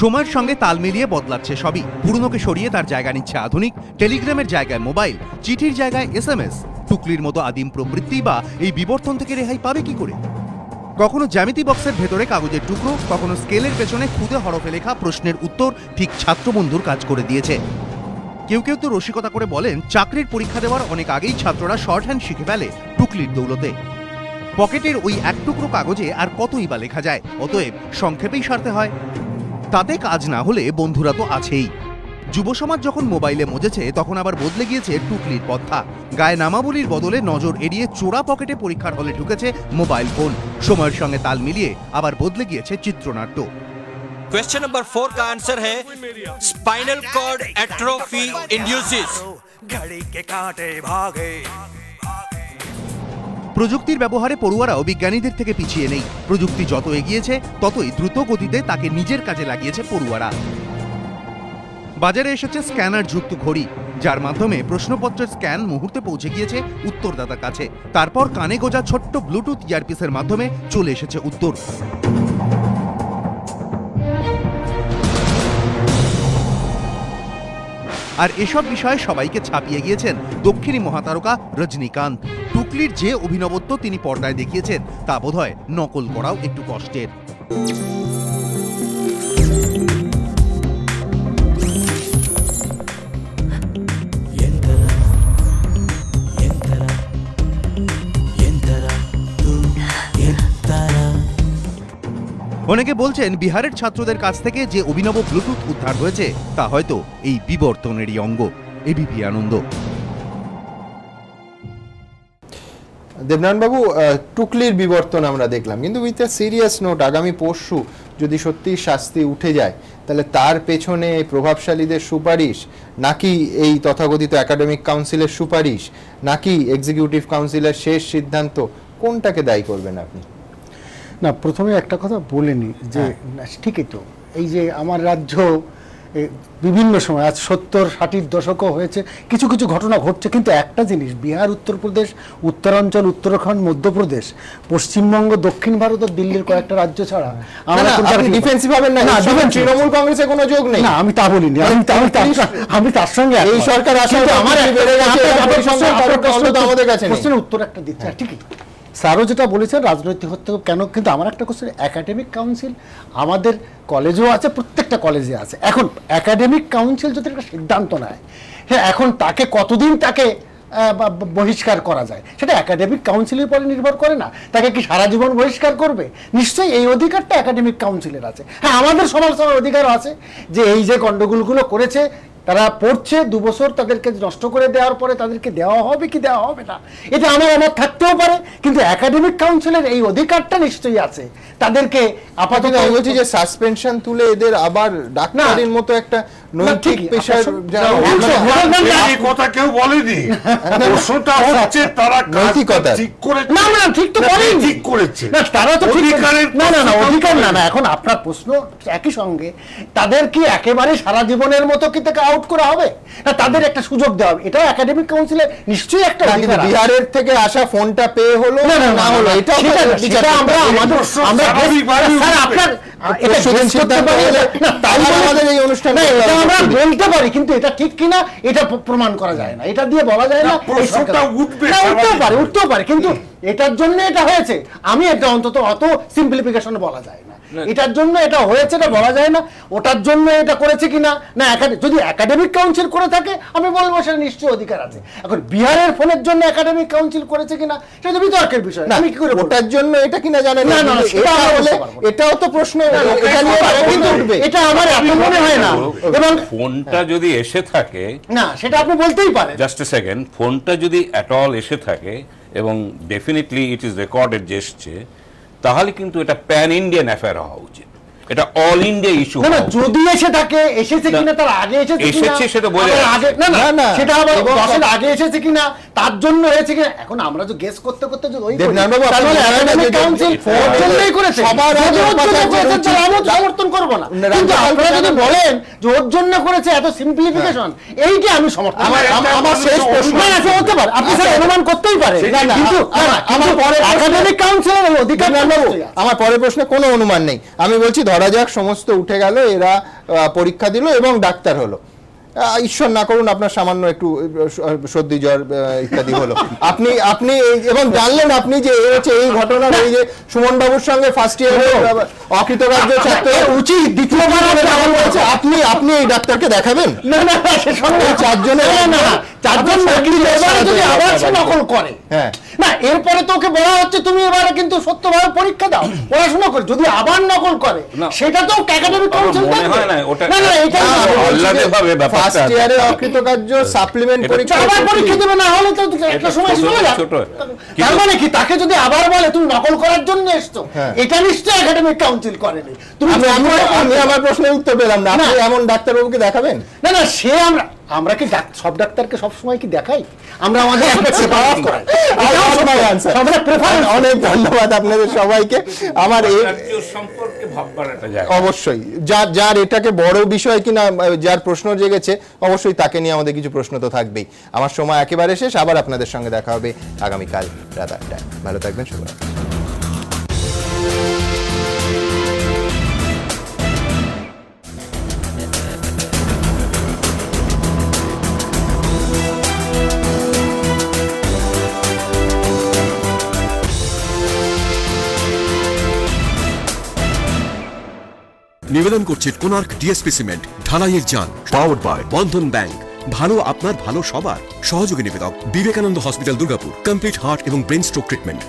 সময়ের সঙ্গে তাল মিলিয়ে বদলাচ্ছে সবই। পুরনোকে সরিয়ে তার জায়গা নিচ্ছে আধুনিক। টেলিগ্রামের জায়গায় মোবাইল, চিঠির জায়গায় SMS। টুকলির মতো আদিম প্রবৃত্তি বা এই বিবর্তন থেকে রেহাই পাবে কি করে? কখনো জ্যামিতি বক্সের ভেতরে কাগজের টুকরো, কখনো স্কেলের পেছনে খুদে হরফে লেখা প্রশ্নের উত্তর ঠিক ছাত্রবন্ধুর কাজ করে দিয়েছে। কেউ কেউ তো রসিকতা করে বলেন, চাকরির পরীক্ষা দেওয়ার অনেক আগেই ছাত্ররা শর্ট হ্যান্ড শিখে ফেলে টুকলির দৌলতে। পকেটের ওই এক টুকরো কাগজে আর কতই বা লেখা যায়, অতএব সংক্ষেপেই সারতে হয়। তাতে কাজ না হলে বন্ধুরা তো আছেই। যুব সমাজ যখন মোবাইলে মজেছে, তখন আবার বদলে গিয়েছে টুকলির পথা। গায়ে নামাবলির বদলে নজর এড়িয়ে চোরা পকেটে পরীক্ষার হলে ঢুকেছে মোবাইল ফোন। সময়ের সঙ্গে তাল মিলিয়ে আবার বদলে গিয়েছে চিত্রনাট্য। क्वेश्चन नंबर 4 का आंसर है स्पाइनल कॉर्ड एट्रोफी इंड्यूसेस। घड़ी के कांटे भागे। প্রযুক্তির ব্যবহারে পড়ুয়ারাও বিজ্ঞানীদের থেকে পিছিয়ে নেই। প্রযুক্তি যত এগিয়েছে ততই দ্রুত গতিতে তাকে নিজের কাজে লাগিয়েছে পড়ুয়ারা। বাজারে এসেছে স্ক্যানার যুক্ত ঘড়ি, যার মাধ্যমে প্রশ্নপত্রের স্ক্যান মুহূর্তে পৌঁছে গিয়েছে উত্তরদাতার কাছে। তারপর কানে গোজা ছোট্ট ব্লুটুথ ইয়ারপিসের মাধ্যমে চলে এসেছে উত্তর। আর এসব বিষয়ে সবাইকে ছাপিয়ে গিয়েছেন দক্ষিণী মহাতারকা রজনীকান্ত। টুকলির যে অভিনবত্ব তিনি পর্দায় দেখিয়েছেন তা বোধহয় নকল করাও একটু কষ্টের। অনেকে বলছেন বিহারের ছাত্রদের কাছ থেকে যে অভিনব ব্লুটুথ উদ্ধার হয়েছে তা হয়তো এই বিবর্তনেরই অঙ্গ। এবিপি আনন্দ। দেবনারায়ণ বাবু, টুকলির বিবর্তন আমরা দেখলাম, কিন্তু উইথ আ সিরিয়াস নোট, আগামী পরশু যদি সত্যি শাস্তি উঠে যায় তাহলে তার পেছনে প্রভাবশালীদের সুপারিশ, নাকি এই তথাকথিত একাডেমিক কাউন্সিলের সুপারিশ, নাকি এক্সিকিউটিভ কাউন্সিলের শেষ সিদ্ধান্ত, কোনটাকে দায়ী করবেন আপনি? না, প্রথমে একটা কথা বলিনি যে ঠিকই তো, এই যে আমার রাজ্য বিভিন্ন সময় আজ 70-60 দশকও হয়েছে, কিছু কিছু ঘটনা ঘটছে, কিন্তু একটা জিনিস, বিহার, উত্তরপ্রদেশ, উত্তরাঞ্চল, উত্তরাখণ্ড, মধ্যপ্রদেশ, পশ্চিমবঙ্গ, দক্ষিণ ভারত ও দিল্লির কয়েকটা রাজ্য ছাড়া আমরা ডিফেন্সিভ হবেন না, তৃণমূল কংগ্রেসের কোনো যোগ নেই। না, আমি তা বলিনি, আমি তার সঙ্গে এই সরকার আসলে আমার প্রশ্নের উত্তর একটা দিচ্ছে। ঠিকই তো, স্যারও যেটা বলেছেন রাজনৈতিক হস্তক্ষেপ কেন, কিন্তু আমার একটা কোশ্চেন, একাডেমিক কাউন্সিল আমাদের কলেজেও আছে, প্রত্যেকটা কলেজে আছে। এখন একাডেমিক কাউন্সিল যদি একটা সিদ্ধান্ত নেয়, হ্যাঁ, এখন তাকে কতদিন তাকে বহিষ্কার করা যায় সেটা একাডেমিক কাউন্সিলের পরে নির্ভর করে না। তাকে কি সারা জীবন বহিষ্কার করবে? নিশ্চয়ই এই অধিকারটা একাডেমিক কাউন্সিলের আছে। হ্যাঁ, আমাদের সমালোচনার অধিকারও আছে যে এই যে গন্ডগোলগুলো করেছে, তারা পড়ছে 2 বছর, তাদেরকে নষ্ট করে দেওয়ার পরে তাদেরকে দেওয়া হবে কি দেওয়া হবে না, এটা আমার থাকতেও পারে, কিন্তু একাডেমিক কাউন্সিলের এই অধিকারটা নিশ্চয়ই আছে। তাদেরকে আপাতত আমি বলছি যে সাসপেনশন তুলে এদের আবার ডাক্তারের মতো একটা নৈতিক পেশার কথা কেউ বলেনি, প্রশ্নটা হচ্ছে তারা নৈতিকতা ঠিক করে, না না ঠিক তো বলেনি, ঠিক করেছে না, তারা তো না না না অধিকার না। না, এখন আপনার প্রশ্ন একই সঙ্গে, তাদের কি একেবারে সারা জীবনের মতো কি তাকে আউট করা হবে, না তাদের একটা সুযোগ দেওয়া হবে? এটা একাডেমিক কাউন্সিলের নিশ্চয়ই একটা অধিকার। বিহারের থেকে আসা ফোনটা পেয়ে হলো না হলো, এটা আমরা আমাদের আমরা বলতে পারি, কিন্তু এটা ঠিক কিনা এটা প্রমাণ করা যায় না, এটা দিয়ে বলা যায় না। উঠতেও পারে, কিন্তু এটার জন্য এটা হয়েছে, আমি এটা অন্তত অত সিম্পলিফিকেশন বলা যায় না। এটার জন্য এটা হয়েছে এটা বলা যায় না, ওটার জন্য এটা করেছে কিনা না, যদি একাডেমিক কাউন্সিল করে থাকে আমি বলবো সেটা নিশ্চয়ই অধিকার আছে। এখন বিহারের ফোনের জন্য একাডেমিক কাউন্সিল করেছে কিনা সেটা বিতর্কের বিষয়, আমি কি করে ওটার জন্য এটা কিনা জানেন না, এটাও তো প্রশ্ন, এটা আমার এত মনে হয় না। এবং ফোনটা যদি এসে থাকে, না সেটা আপনি বলতেই পারেন, জাস্ট এ সেকেন্ড, ফোনটা যদি অ্যাট অল এসে থাকে এবং ডেফিনেটলি ইট ইজ রেকর্ডেড যে এসছে, তাহলে কিন্তু এটা প্যান ইন্ডিয়ান অ্যাফেয়ার হওয়া উচিত, এটা অল ইন্ডিয়া ইস্যু। না, যদি এসে থাকে, এসেছে কিনা, তার আগে এসেছে সেটা বলে না না, সেটা আবার 10 এর আগে এসেছে কিনা, তার জন্য হয়েছে কিনা, এখন আমরা তো গেস করতে করতে যদি ওই তাহলে একাডেমিক কাউন্সিল ফোর জন্যই করেছে, সবার আগে আমরা সমর্থন করব না। কিন্তু আপনারা যদি বলেন যে ওর জন্য করেছে, এত সিম্পলিফিকেশন, এইটা আমি সমর্থন। আমার শেষ প্রশ্ন আছে, হতে পারে আপনি স্যার অনুমান করতেই পারে, কিন্তু আমার পরে একাডেমিক কাউন্সিলের এই অধিকার, আমার পরের প্রশ্নে কোনো অনুমান নেই। আমি বলছি ধরা যাক সমস্ত উঠে গেল, এরা পরীক্ষা দিল এবং ডাক্তার হলো, ঈশ্বর না করুন আপনার সামান্য একটু সর্দি জ্বর ইত্যাদি হলো, আপনি এবং জানলেন আপনি যে এই ঘটনার, এই যে সুমন বাবুর সঙ্গে ফার্স্ট ইয়ারের অকৃতকার্য ছাত্র উচিত দ্বিতীয়বার আপনি এই ডাক্তারকে দেখাবেন? না না, চারজন যদি আবার সে নকল করে, হ্যাঁ না, এরপরে তোকে বলা হচ্ছে তুমি এবারে কিন্তু সত্যভাবে পরীক্ষা দাও, পড়াশোনা করে, যদি আবার নকল করে সেটা তো একাডেমিক কাউন্সিল দেখবে না। না, এটা আলাদাভাবে ব্যাপার, ফার্স্ট ইয়ারে অকৃতকার্য সাপ্লিমেন্ট পরীক্ষা আবার পরীক্ষা দেবে, না হলে তো একটা সময় চলে যাবে। তার মানে কি, তাকে যদি আবার বলে তুমি নকল করার জন্য এসছো, এটা নিশ্চয়ই একাডেমিক কাউন্সিল করেনি। আমি আমার প্রশ্নের উত্তর পেলাম না, আপনি এমন ডাক্তারবাবুকে দেখাবেন? না না, সে আমরা কি সব ডাক্তারকে সব সময় কি দেখাই? আমরা আমাদের একটা সেপারেট করাই, অনেক ধন্যবাদ আপনাদের সবাইকে। আমার সম্পর্কে ভাববার একটা জায়গা অবশ্যই যার এটাকে বড় বিষয় কিনা, যার প্রশ্ন জেগেছে, অবশ্যই তাকে নিয়ে আমাদের কিছু প্রশ্ন তো থাকবেই। আমার সময় একেবারে শেষ, আবার আপনাদের সঙ্গে দেখা হবে আগামীকাল রাত 8টায়। ভালো থাকবেন সবাই। নিবেদন করছে কোনার্ক ডিএসপি সিমেন্ট, ঢালাইয়ের যান, পাওয়ার্ড বাই বন্ধন ব্যাংক। ভালো আপনার, ভালো সবার। সহযোগী নিবেদক Vivekananda hospital, Durgapur. Complete heart এবং ব্রেন স্ট্রোক ট্রিটমেন্ট।